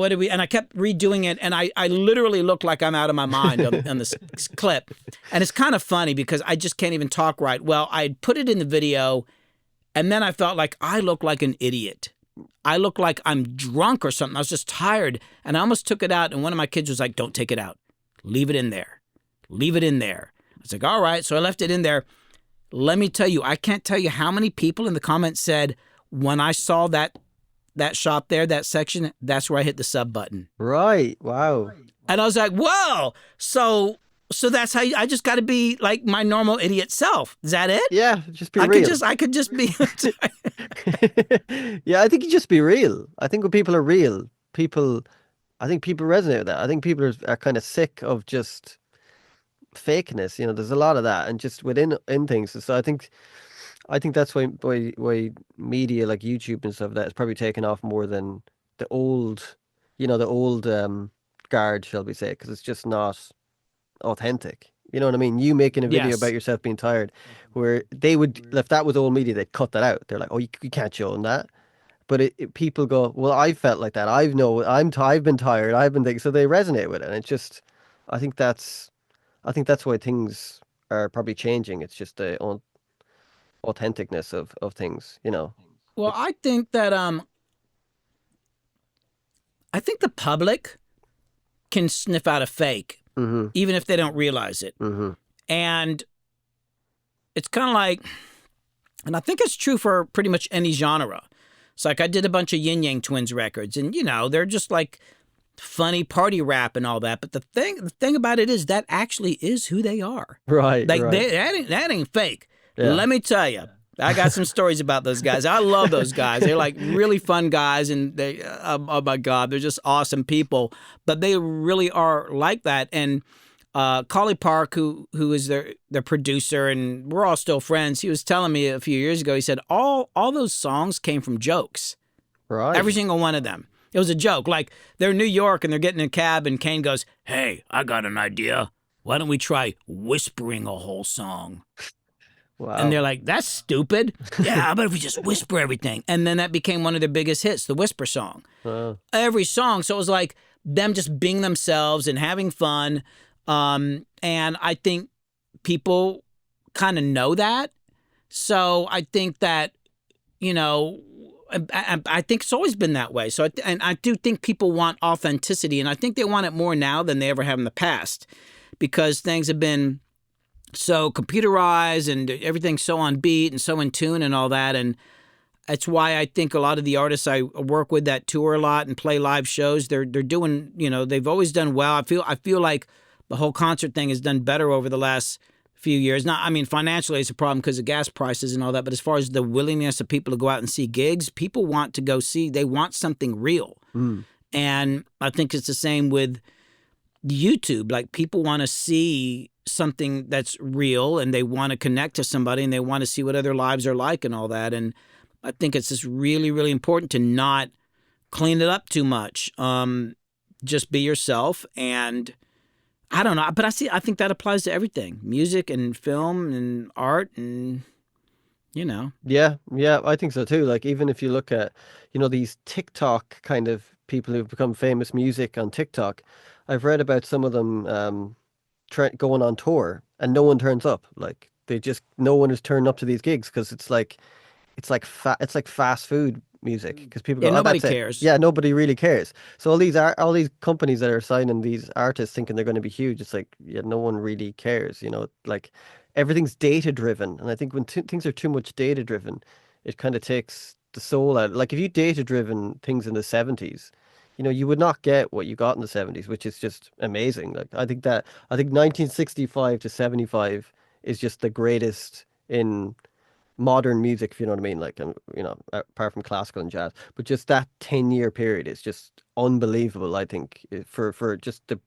did we? And I kept redoing it, and I literally looked like I'm out of my mind on this clip. And it's kind of funny because I just can't even talk right. Well, I put it in the video, and then I felt like I look like an idiot. I look like I'm drunk or something. I was just tired, and I almost took it out, and one of my kids was like, don't take it out. Leave it in there. Leave it in there. I was like, all right. So I left it in there. Let me tell you, I can't tell you how many people in the comments said, when I saw that shot there, that section, that's where I hit the sub button. Right. Wow. And I was like, whoa. So that's how I just got to be like my normal idiot self. Is that it? Yeah, just be I real. could just be. Yeah, I think you just be real. I think when people are real, I think people resonate with that. I think people are kind of sick of just fakeness. There's a lot of that, and just within in things. So I think that's why media like YouTube and stuff that is probably taken off more than the old, the old guard, shall we say, because it's just not authentic. You know what I mean? You making a video Yes. about yourself being tired, where they would, if that was old media, they'd cut that out. They're like, oh, you can't show them that. But people go, well, I felt like that. I've been tired. I've been thinking, so they resonate with it. And it's just, I think that's, I think that's why things are probably changing. It's just the authenticness of things. Well, It's I think the public can sniff out a fake, mm-hmm, even if they don't realize it. mm-hmm. And it's kind of like, and I think it's true for pretty much any genre. It's like I did a bunch of Yin Yang Twins records, and they're just like funny party rap and all that. But the thing about it is that actually is who they are. Right, Like right. that ain't fake. Yeah. Let me tell you. I got some stories about those guys. I love those guys. They're like really fun guys, and oh my God, they're just awesome people. But they really are like that. And Collie Park, who is their producer, and we're all still friends. He was telling me a few years ago. He said all those songs came from jokes. Every Right. single one of them. It was a joke. Like they're in New York and they're getting in a cab, and Kane goes, "Hey, I got an idea. Why don't we try whispering a whole song?" And Wow. they're like, "That's stupid." Yeah, how about if we just whisper everything? And then that became one of their biggest hits, the Whisper song. Uh, Every song. So it was like them just being themselves and having fun. And I think people kind of know that. So I think that, you know, I think it's always been that way. So, and I do think people want authenticity, and I think they want it more now than they ever have in the past, because things have been so computerized and everything's so on beat and so in tune and all that. And that's why I think a lot of the artists I work with that tour a lot and play live shows, they're doing, they've always done well. I feel like the whole concert thing has done better over the last few years. Not, I mean, financially it's a problem because of gas prices and all that, but as far as the willingness of people to go out and see gigs, people want to go see. They want something real, mm. and I think it's the same with YouTube. Like people want to see something that's real, and they want to connect to somebody, and they want to see what other lives are like and all that. And I think it's just really, really important to not clean it up too much. Just be yourself, and I don't know, but I think that applies to everything: music and film and art, and you know. Yeah, yeah, I think so too. Like even if you look at, these TikTok kind of people who've become famous music on TikTok, I've read about some of them going on tour and no one turns up. Like no one is turning up to these gigs because it's like fast food music because people Yeah, go, oh, nobody that's it. cares. Yeah, nobody really cares. So all these companies that are signing these artists thinking they're going to be huge, it's like, yeah, no one really cares. Like everything's data driven, and I think when things are too much data driven, it kind of takes the soul out. Like if you data driven things in the 70s, you would not get what you got in the 70s, which is just amazing. Like I think 1965 to 75 is just the greatest in modern music, if you know what I mean, like, apart from classical and jazz, but just that 10-year period is just unbelievable, I think, for just the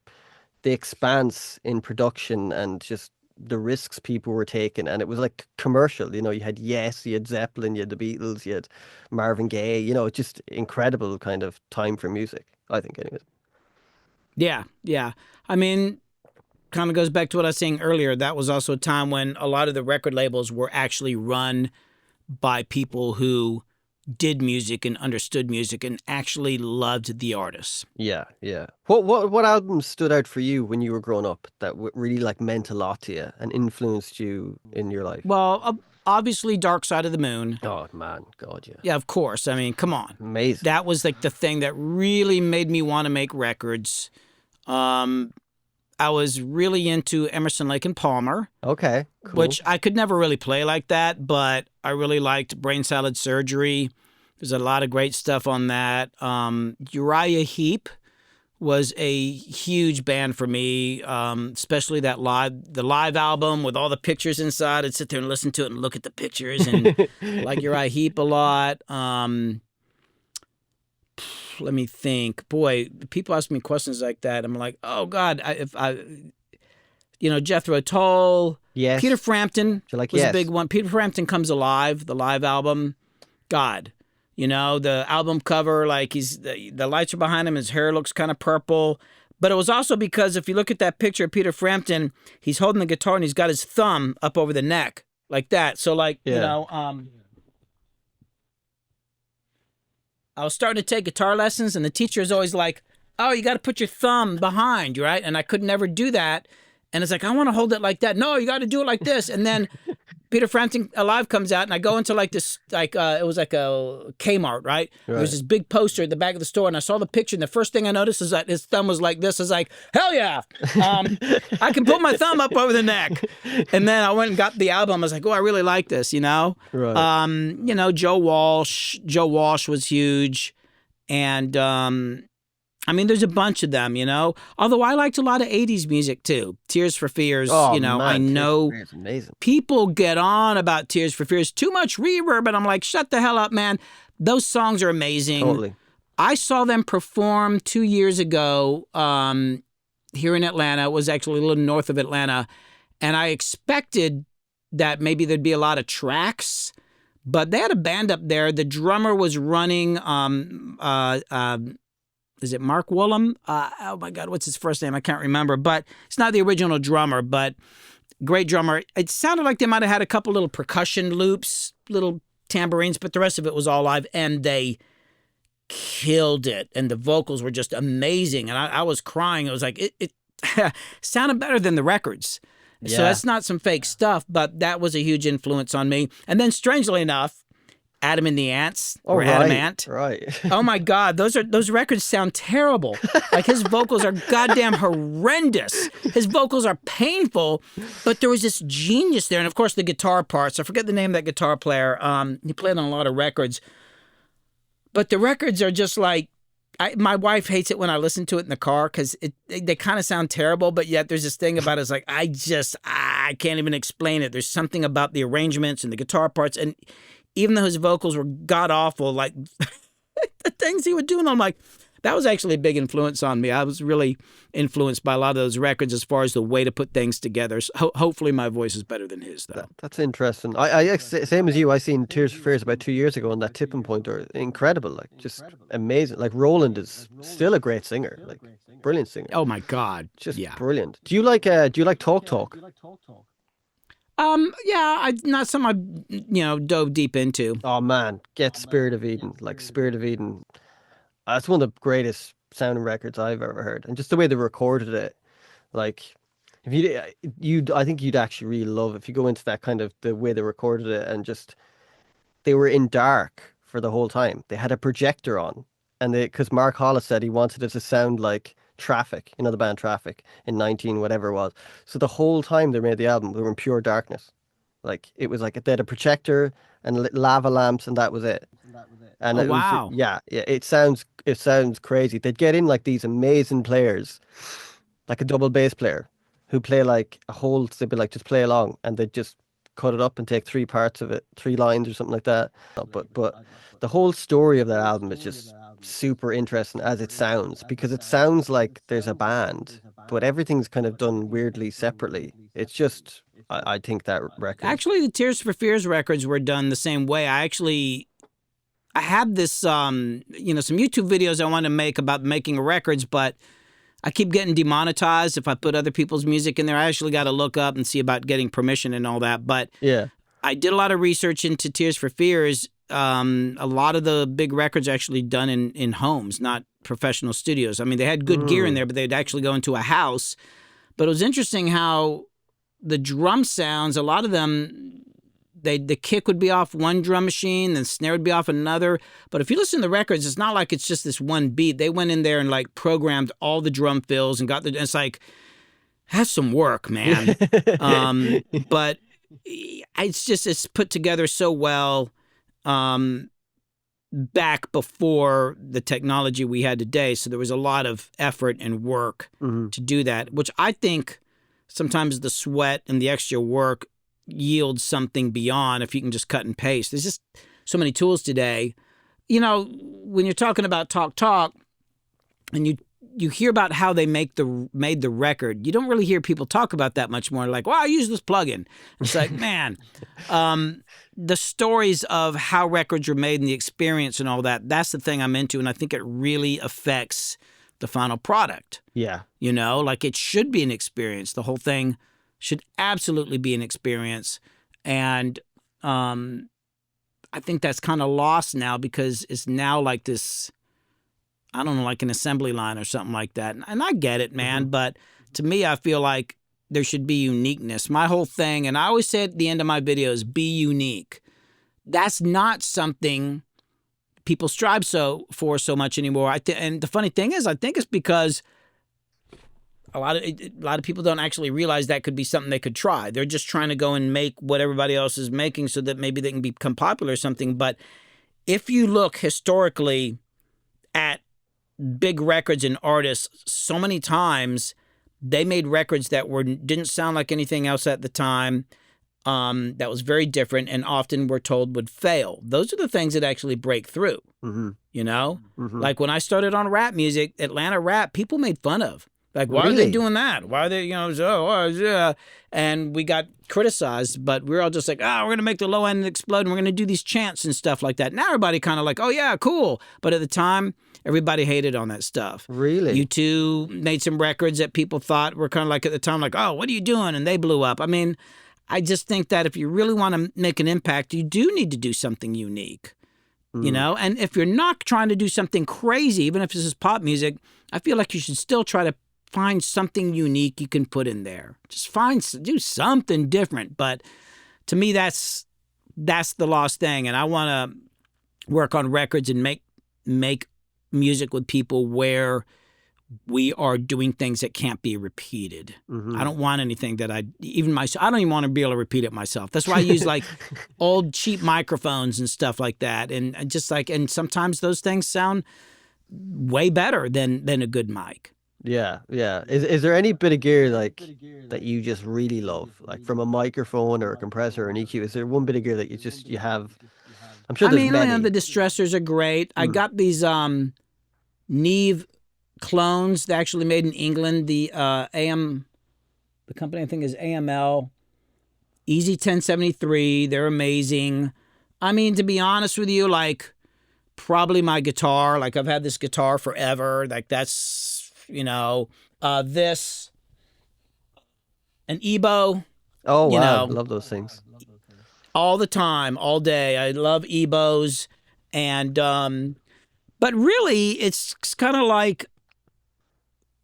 expanse in production and just the risks people were taking. And it was like commercial, you had Yes, you had Zeppelin, you had the Beatles, you had Marvin Gaye, just incredible kind of time for music, I think, anyways. Yeah, yeah. I mean, kind of goes back to what I was saying earlier. That was also a time when a lot of the record labels were actually run by people who did music and understood music and actually loved the artists. Yeah, yeah. What albums stood out for you when you were growing up that really like meant a lot to you and influenced you in your life? Well, obviously, Dark Side of the Moon. Oh man, God, yeah. Yeah, of course. I mean, come on. Amazing. That was like the thing that really made me want to make records. Um, I was really into Emerson, Lake and Palmer, Okay, cool. which I could never really play like that, but I really liked Brain Salad Surgery. There's a lot of great stuff on that. Uriah Heep was a huge band for me, especially the live album with all the pictures inside. I'd sit there and listen to it and look at the pictures, and I like Uriah Heep a lot. Let me think. Boy, people ask me questions like that. I'm like, oh God, Jethro Tull, Peter Yes. Frampton So like was a big yes. one. Peter Frampton Comes Alive, the live album. God, the album cover, like the lights are behind him, his hair looks kind of purple. But it was also because if you look at that picture of Peter Frampton, he's holding the guitar and he's got his thumb up over the neck like that. So like, Yeah. I was starting to take guitar lessons, and the teacher is always like, "Oh, you got to put your thumb behind, right?" And I could never do that. And it's like, I want to hold it like that. No, you got to do it like this. And then Peter Frampton Alive comes out, and I go into like this, like it was like a Kmart, right? There was Right. this big poster at the back of the store, and I saw the picture, and the first thing I noticed is that his thumb was like this. I was like, hell yeah, I can put my thumb up over the neck. And then I went and got the album. I was like, oh, I really like this, Right. Joe Walsh. Joe Walsh was huge, and I mean, there's a bunch of them, Although I liked a lot of 80s music too. Tears for Fears, Oh I man, Tears for know Fears, amazing. people get on about Tears for Fears. Too much reverb, and I'm like, shut the hell up, man. Those songs are amazing. Totally. I saw them perform 2 years ago here in Atlanta. It was actually a little north of Atlanta. And I expected that maybe there'd be a lot of tracks, but they had a band up there. The drummer was running, is it Mark Woolham? Oh my God, what's his first name? I can't remember, but it's not the original drummer, but great drummer. It sounded like they might have had a couple little percussion loops, little tambourines, but the rest of it was all live, and they killed it. And the vocals were just amazing. And I was crying. It was like, it sounded better than the records. So Yeah. that's not some fake stuff, but that was a huge influence on me. And then strangely enough, Adam and the Ants, Oh, or Adam right, Ant. right. Oh my God, those records sound terrible. Like his vocals are goddamn horrendous. His vocals are painful, but there was this genius there. And of course the guitar parts. I forget the name of that guitar player. He played on a lot of records. But the records are just like, my wife hates it when I listen to it in the car because they kind of sound terrible, but yet there's this thing about it. It's like, I can't even explain it. There's something about the arrangements and the guitar parts. And even though his vocals were god-awful, like the things he would do, and I'm like, that was actually a big influence on me. I was really influenced by a lot of those records as far as the way to put things together. So hopefully my voice is better than his, though. That's interesting. Same as you. I seen Tears for Fears about 2 years ago, and that tipping point are incredible, like just amazing. Like Roland is still a great singer, like brilliant singer, Oh my God. just Yeah. brilliant. Do you like Talk Talk? Yeah, not something I, dove deep into. Oh man, get Spirit of Eden. Like Spirit of Eden. That's one of the greatest sounding records I've ever heard, and just the way they recorded it. Like, if I think you'd actually really love if you go into that kind of the way they recorded it, and just they were in dark for the whole time. They had a projector on, and because Mark Hollis said he wanted it to sound like Traffic, the band Traffic in 19 whatever it was. So the whole time they made the album, they were in pure darkness. Like it was like they had a projector and lava lamps, and that was it. And Oh, it was wow. yeah. It sounds crazy. They'd get in like these amazing players, like a double bass player, who play like a whole. They'd be like just play along, and they'd just cut it up and take three parts of it, three lines or something like that. But the whole story of that album is just super interesting as it sounds, because it sounds like there's a band, but everything's kind of done weirdly separately. It's just I think that record. Actually, the Tears for Fears records were done the same way. I had this, some YouTube videos I wanted to make about making records, but I keep getting demonetized if I put other people's music in there. I actually got to look up and see about getting permission and all that. But Yeah. I did a lot of research into Tears for Fears. A lot of the big records are actually done in homes, not professional studios. I mean, they had good gear in there, but they'd actually go into a house. But it was interesting how the drum sounds, a lot of them, the kick would be off one drum machine, then snare would be off another. But if you listen to the records, it's not like it's just this one beat. They went in there and like programmed all the drum fills and it's like, that's some work, man. But it's put together so well back before the technology we had today. So there was a lot of effort and work to do that, which I think sometimes the sweat and the extra work yields something beyond if you can just cut and paste. There's just so many tools today. When you're talking about Talk and you hear about how they made the record, you don't really hear people talk about that much more. Like, well, I use this plugin. It's like, man, the stories of how records are made and the experience and all that, that's the thing I'm into. And I think it really affects the final product. Yeah. Like it should be an experience. The whole thing should absolutely be an experience. And I think that's kind of lost now because it's now like this, I don't know, like an assembly line or something like that. And I get it, man. But to me, I feel like there should be uniqueness. My whole thing, and I always say at the end of my videos, be unique. That's not something people strive for so much anymore. And the funny thing is, I think it's because a lot of people don't actually realize that could be something they could try. They're just trying to go and make what everybody else is making so that maybe they can become popular or something. But if you look historically at big records and artists, so many times they made records that didn't sound like anything else at the time, that was very different, and often we're told would fail. Those are the things that actually break through. Like when I started on rap music, Atlanta rap, people made fun of. Like, why are they Really? doing that? Why are they, yeah. And we got criticized, but we are all just like, we're going to make the low end explode and we're going to do these chants and stuff like that. Now everybody kind of like, oh, yeah, cool. But at the time, everybody hated on that stuff. Really? U2 made some records that people thought were kind of like at the time, like, oh, what are you doing? And they blew up. I mean, I just think that if you really want to make an impact, you do need to do something unique, Mm. And if you're not trying to do something crazy, even if this is pop music, I feel like you should still try to find something unique you can put in there. Just do something different. But to me, that's the lost thing. And I want to work on records and make music with people where we are doing things that can't be repeated. I Hmm. don't want anything that I don't even want to be able to repeat it myself. That's why I use like old cheap microphones and stuff like that. And just like, and sometimes those things sound way better than a good mic. Yeah, yeah. Is there any bit of gear like that you just really love, like from a microphone or a compressor or an EQ? Is there one bit of gear that you have? I'm sure I there's mean, many. the distressors are great. I Mm. got these Neve clones. They're actually made in England. The company I think is AML. Easy 1073. They're amazing. I mean, to be honest with you, like probably my guitar. Like I've had this guitar forever. Like that's this an Ebo. Oh You wow, know, love those things. all the time, all day. I love Ebos, and but really, it's kind of like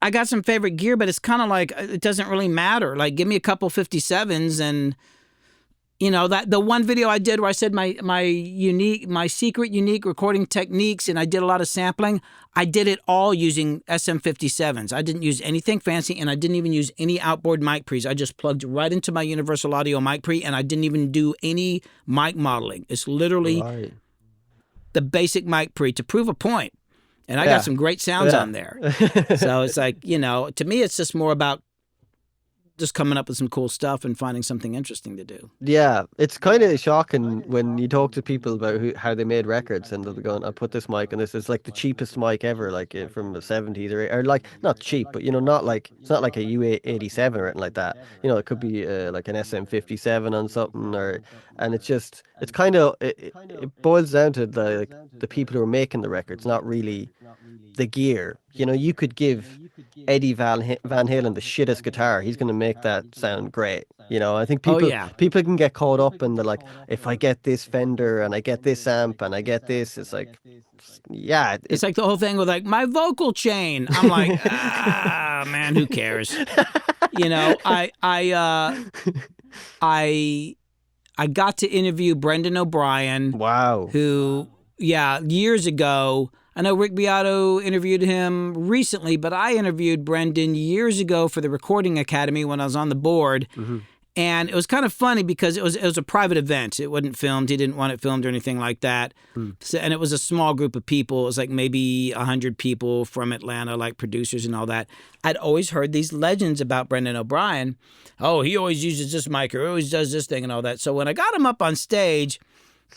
I got some favorite gear, but it's kind of like it doesn't really matter. Like, give me a couple 57s, and that the one video I did where I said my secret unique recording techniques, and I did a lot of sampling. I did it all using SM57s. I didn't use anything fancy, and I didn't even use any outboard mic pre's. I just plugged right into my Universal Audio mic pre, and I didn't even do any mic modeling. It's literally Right. the basic mic pre to prove a point. And I got Yeah. some great sounds Yeah. on there. So it's like, to me, it's just more about just coming up with some cool stuff and finding something interesting to do. Yeah, it's kind of shocking when you talk to people about how they made records and they'll be going, I put this mic and this is like the cheapest mic ever, like from the 70s or like not cheap, but not like it's not like a U87 or anything like that. It could be like an SM57 on something and it's kind of it boils down to the people who are making the records, not really the gear. You could give Eddie Van Halen the shittest guitar. He's going to make that sound great. I think Oh, people yeah. people can get caught up in the like, if I get this Fender and I get this amp and I get this, it's like, yeah, It's like the whole thing with like my vocal chain. I'm like, man, who cares? You know, I I uh I I got to interview Brendan O'Brien, wow. who, yeah, years ago. I know Rick Beato interviewed him recently, but I interviewed Brendan years ago for the Recording Academy when I was on the board. Hmm. And it was kind of funny because it was a private event. It wasn't filmed. He didn't want it filmed or anything like that. So, and it was a small group of people. It was like maybe 100 people from Atlanta, like producers and all that. I'd always heard these legends about Brendan O'Brien. Oh, he always uses this mic or always does this thing and all that. So when I got him up on stage,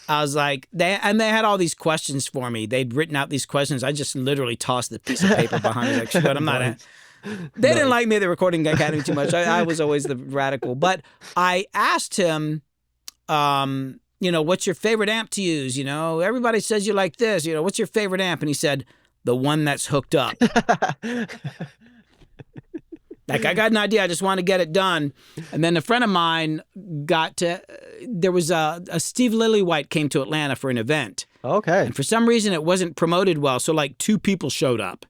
I was like, they had all these questions for me. They'd written out these questions. I just literally tossed the piece of paper behind me. Like, but I'm not. Nice. They didn't Nice. like me at the Recording Academy too much. I was always the radical. But I asked him, what's your favorite amp to use? Everybody says you like this. What's your favorite amp? And he said, the one that's hooked up. Like, I got an idea. I just want to get it done. And then a friend of mine there was a Steve Lillywhite came to Atlanta for an event. Okay. And for some reason, it wasn't promoted well. So like 2 people showed up.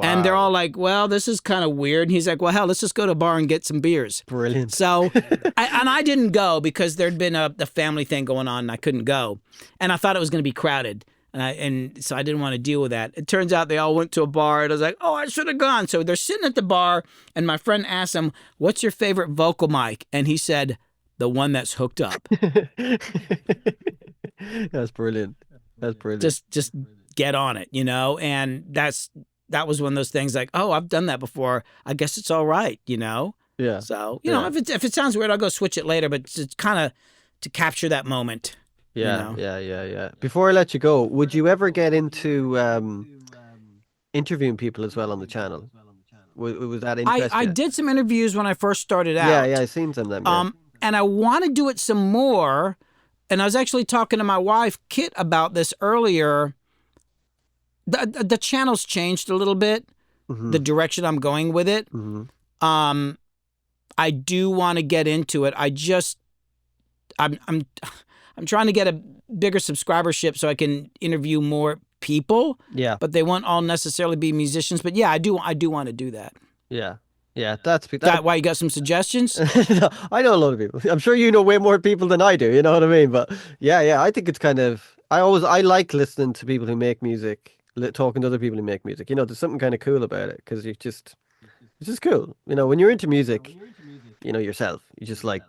And they're all Wow. like, well, this is kind of weird. And he's like, well, hell, let's just go to a bar and get some beers. Brilliant. So, I didn't go because there'd been a family thing going on and I couldn't go. And I thought it was going to be crowded. And so I didn't want to deal with that. It turns out they all went to a bar and I was like, oh, I should have gone. So they're sitting at the bar and my friend asked him, what's your favorite vocal mic? And he said, the one that's hooked up. That's brilliant. That's brilliant. Just get on it, And that was one of those things like, oh, I've done that before. I guess it's all right, Yeah. So, Yeah. if it sounds weird, I'll go switch it later, but it's kind of to capture that moment, Yeah, yeah. Before I let you go, would you ever get into interviewing people as well on the channel? Was that I interest I you? did some interviews when I first started Yeah, yeah, out, I've seen some of them. Yeah. and I want to do it some more. And I was actually talking to my wife, Kit, about this earlier. The channel's changed a little bit, Hmm. the direction I'm going with it. Hmm. Um, I do want to get into it. I'm I'm trying to get a bigger subscribership so I can interview more people, Yeah, but they won't all necessarily be musicians. But yeah, I do want to do that. yeah, yeah. That. Got why you got some suggestions? I know a lot of people. I'm sure you know way more people than I do. You know what I mean? But yeah, yeah. I think it's kind of. I like listening to people who make music, talking to other people who make music. You know, there's something kind of cool about it because it's just cool. You know, when you're into music, you know yourself. You just like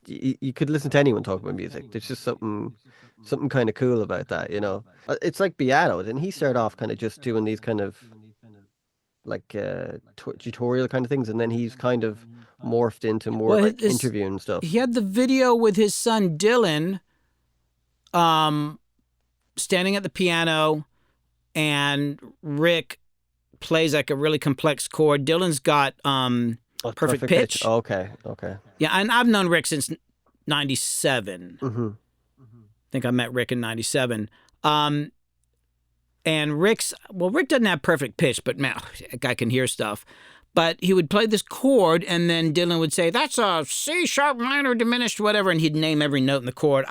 you could listen to anyone talk about music. There's just something kind of cool about that. You know, it's like Beato. Didn't he start off kind of just doing these kind of like tutorial kind of things, and then he's kind of morphed into more Well, like interviewing he stuff. had the video with his son Dylan, um, standing at the piano, and Rick plays like a really complex chord. Dylan's got Oh, perfect perfect pitch. pitch. Okay, okay. Yeah, and I've known Rick since '97. I Hmm. think I met Rick in '97. Um, and Rick doesn't have perfect pitch, but man, a guy can hear stuff. But he would play this chord, and then Dylan would say, "That's a C sharp minor diminished, whatever," and he'd name every note in the chord.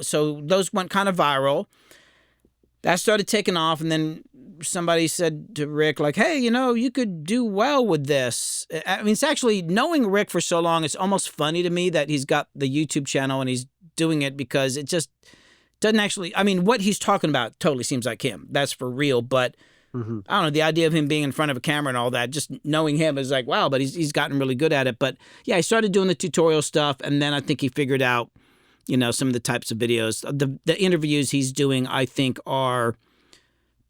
So those went kind of viral. That started taking off, and then somebody said to Rick, like, "Hey, you could do well with this." I mean, it's actually knowing Rick for so long. It's almost funny to me that he's got the YouTube channel and he's doing it because it just doesn't actually. I mean, what he's talking about totally seems like him. That's for real. But Hmm. I don't know, the idea of him being in front of a camera and all that, just knowing him is like, wow, but he's gotten really good at it. But yeah, he started doing the tutorial stuff, and then I think he figured out, some of the types of videos. The interviews he's doing, I think, are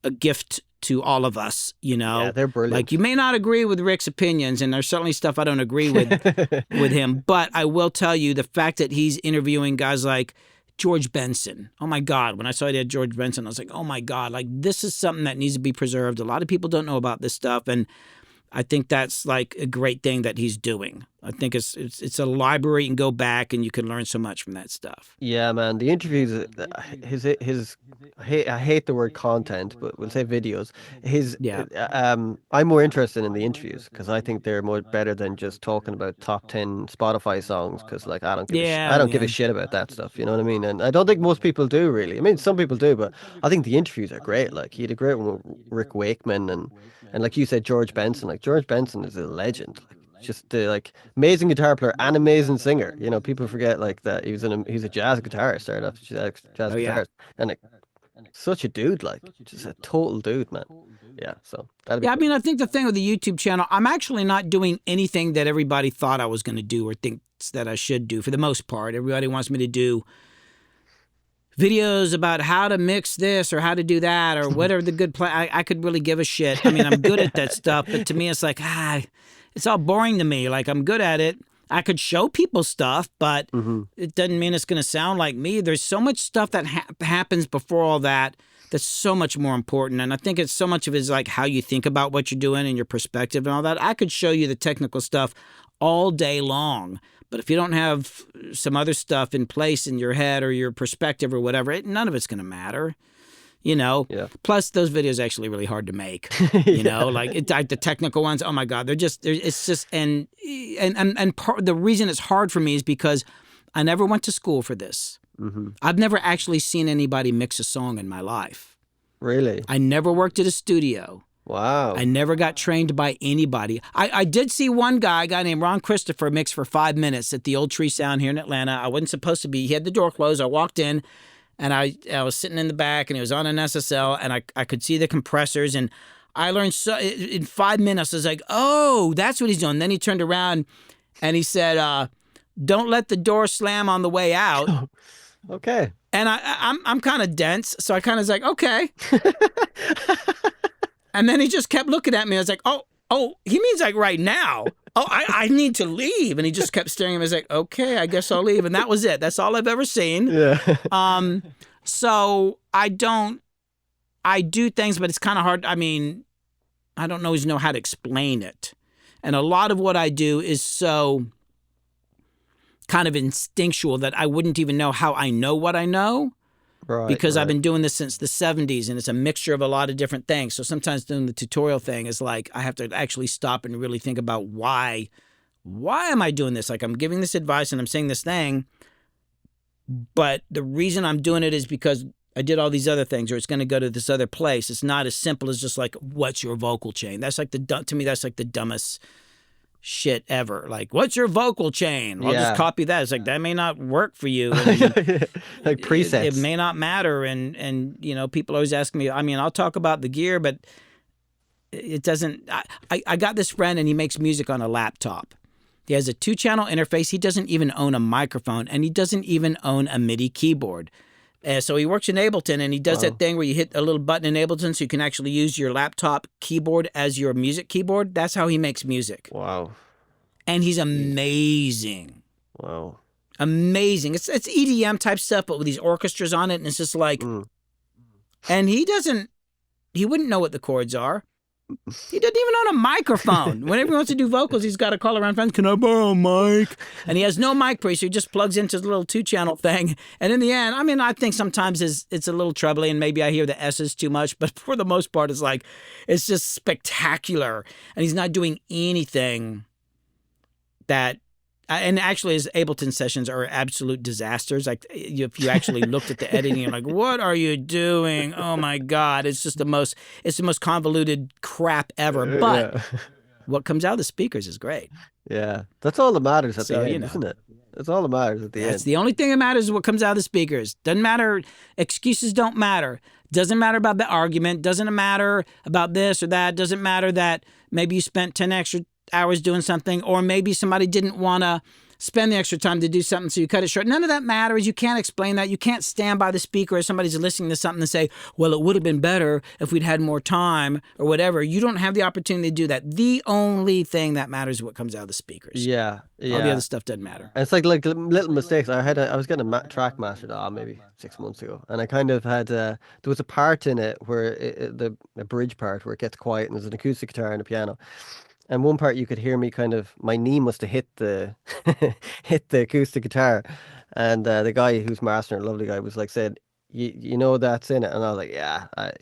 a gift to all of us, Yeah, they're Like, brilliant. you may not agree with Rick's opinions, and there's certainly stuff I don't agree with him, but I will tell you the fact that he's interviewing guys like George Benson. Oh my God. When I saw he had George Benson, I was like, oh my God, like this is something that needs to be preserved. A lot of people don't know about this stuff. And I think that's like a great thing that he's doing. I think it's a library. You can go back and you can learn so much from that stuff. Yeah, man. The interviews, his, I hate the word content, but we'll say videos. Yeah. I'm more interested in the interviews because I think they're more better than just talking about top 10 Spotify songs. Because like I Yeah, don't give a man. shit about that stuff. You know what I mean? And I don't think most people do really. I mean, some people do, but I think the interviews are great. Like he had a great one with Rick Wakeman and like you said, George Benson. Like George Benson is a legend. Like just the like amazing guitar player and amazing singer. You know, people forget like that he's a jazz guitarist, started off as jazz Oh, yeah. guitarist, and like such a dude, like just a total dude, man. Yeah, so that'd be Yeah, I cool. mean, I think the thing with the YouTube channel, I'm actually not doing anything that everybody thought I was going to do or thinks that I should do for the most part. Everybody wants me to do videos about how to mix this or how to do that or what are the good play. I could really give a shit. I mean, I'm good at that stuff, but to me, it's like, it's all boring to me. Like, I'm good at it. I could show people stuff, but Hmm. it doesn't mean it's going to sound like me. There's so much stuff that happens before all that that's so much more important. And I think it's so much of it is like how you think about what you're doing and your perspective and all that. I could show you the technical stuff all day long. But if you don't have some other stuff in place in your head or your perspective or whatever, none of it's going to matter. Yeah. Plus those videos are actually really hard to make. Yeah. Like the technical ones. Oh my God, it's just the reason it's hard for me is because I never went to school for this. Hmm. I've never actually seen anybody mix a song in my life. Really? I never worked at a studio. I Wow. never got trained by anybody. I did see one guy, a guy named Ron Christopher, mix for 5 minutes at the Old Tree Sound here in Atlanta. I wasn't supposed to be. He had the door closed. I walked in, and I was sitting in the back, and he was on an SSL, and I could see the compressors, and I learned so in 5 minutes. I was like, oh, that's what he's doing. Then he turned around, and he said, "Don't let the door slam on the way out." Okay. And I'm kind of dense, so I kind of was like, okay. And then he just kept looking at me. I was like, oh, he means like right now. Oh, I need to leave. And he just kept staring at me. I was like, okay, I guess I'll leave. And that was it. That's all I've ever seen. Yeah. So I do things, but it's kind of hard. I mean, I don't always know how to explain it. And a lot of what I do is so kind of instinctual that I wouldn't even know how I know what I know, Right, because I've right. been doing this since the 70s and it's a mixture of a lot of different things. So sometimes doing the tutorial thing is like I have to actually stop and really think about why am I doing this? Like I'm giving this advice and I'm saying this thing, but the reason I'm doing it is because I did all these other things, or it's going to go to this other place. It's not as simple as just like, what's your vocal chain? That's like to me, that's like the dumbest shit ever. Like, what's your vocal chain? I'll just Yeah. copy that. It's like, that may not work for you. And Like it presets. may not matter. And, you know, people always ask me, I mean, I'll talk about the gear, but it doesn't, I got this friend and he makes music on a laptop. He has a 2-channel interface. He doesn't even own a microphone, and he doesn't even own a MIDI keyboard. So he works in Ableton, and he does that Wow. thing where you hit a little button in Ableton so you can actually use your laptop keyboard as your music keyboard. That's how he makes music. Wow. And he's Jeez. amazing. Wow. Amazing. It's EDM type stuff, but with these orchestras on it, and it's just like, Mm. and he wouldn't know what the chords are. He doesn't even own a microphone. Whenever he wants to do vocals, he's got to call around friends. Can I borrow a mic? And he has no mic pre, so he just plugs into his little 2-channel thing. And in the end, I mean, I think sometimes it's a little troubling, and maybe I hear the S's too much, but for the most part, it's like, it's just spectacular. And he's not doing anything that, and actually his Ableton sessions are absolute disasters. Like if you actually looked at the editing, you're like, what are you doing? Oh my God. It's the most convoluted crap ever. But Yeah. what comes out of the speakers is great. Yeah. That's all that matters at So, the you end, know, isn't it? That's all that matters at the that's end. the only thing that matters is what comes out of the speakers. Doesn't matter. Excuses don't matter. Doesn't matter about the argument. Doesn't matter about this or that. Doesn't matter that maybe you spent 10 extra hours doing something, or maybe somebody didn't want to spend the extra time to do something, so you cut it short. None of that matters. You can't explain that. You can't stand by the speaker as somebody's listening to something and say, well, it would have been better if we'd had more time or whatever. You don't have the opportunity to do that. The only thing that matters is what comes out of the speakers. Yeah. All the other Yeah. stuff doesn't matter. And it's like little mistakes. I was getting a track mastered maybe 6 months ago, and I kind of had there was a part in it where the bridge part where it gets quiet and there's an acoustic guitar and a piano, and one part you could hear me kind of my knee must have hit the hit the acoustic guitar, and the guy who's mastering, a lovely guy, was like said, you know that's in it, and I was like, yeah, I'd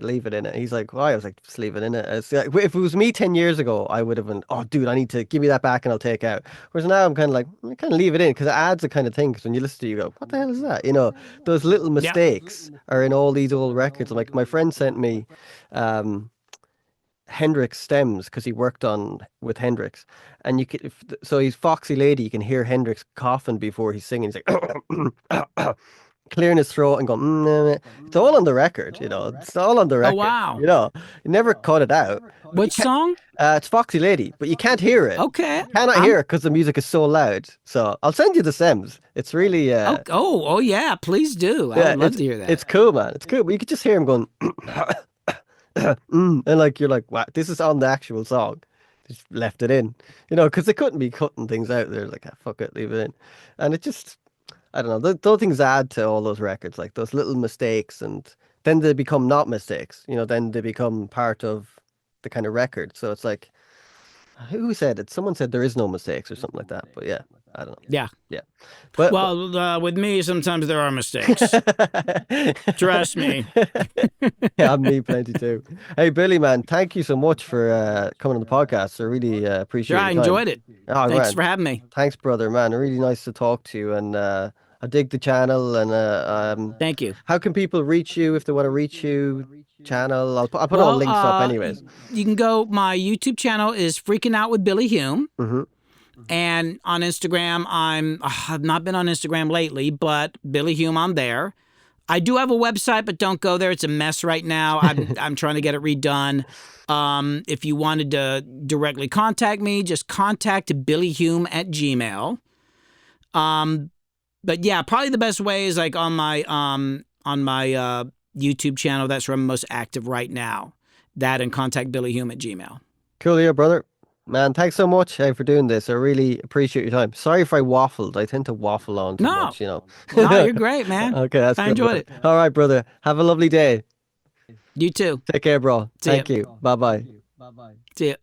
leave it in it. He's like, why? I was like, just leave it in it. It's like, if it was me 10 years ago, I would have been, oh dude, I need to give me that back and I'll take out. Whereas now I'm kind of like, I kind of leave it in because it adds a kind of thing. Because when you listen to it, you go, what the hell is that? Those little Yeah. mistakes are in all these old records. Like my friend sent me, um, Hendrix stems because he worked on with Hendrix, and you can so he's Foxy Lady. You can hear Hendrix coughing before he's singing. He's like clearing his throat and going. It's all on the record. It's all on the Oh, record. wow. You never cut it out, but you Which can't. song? It's Foxy Lady, but you can't hear it. Okay. Cannot I'm hear it because the music is so loud. So I'll send you the stems. It's really oh yeah, please do. I yeah, would love to hear it's that. cool, man. It's cool, but you could just hear him going. And like you're like, wow, this is on the actual song. Just left it in, because they couldn't be cutting things out. They're like, ah, fuck it, leave it in. And it just, I don't know. Those things add to all those records, like those little mistakes, and then they become not mistakes. Then they become part of the kind of record. So it's like, who said it? Someone said there is no mistakes or something like that. But yeah, I don't know. Yeah. Yeah, but Well, with me, sometimes there are mistakes. Trust me. yeah, me plenty too. Hey, Billy, man, thank you so much for coming on the podcast. I really Sure, appreciate I your time. enjoyed it. Oh, Thanks man, for having me. thanks, brother, man. Really nice to talk to you, and I dig the channel. And Thank you. how can people reach you if they want to reach you? Channel. I'll put all Well, links up, anyways. you can go. My YouTube channel is Freaking Out with Billy Hume, Hmm. and on Instagram, I've not been on Instagram lately, but Billy Hume, I'm there. I do have a website, but don't go there. It's a mess right now. I'm trying to get it redone. If you wanted to directly contact me, just contact billyhume@gmail. But yeah, probably the best way is like on my YouTube channel. That's where I'm most active right now. That and contact billyhume@gmail. Cool, yeah, brother. Man, thanks so much for doing this. I really appreciate your time. Sorry if I waffled. I tend to waffle on too No, much. no, you're great, man. Okay, that's I good, enjoyed brother. it. All right, brother. Have a lovely day. You too. Take care, bro. See ya. Thank you. Bye bye. Bye bye. See ya.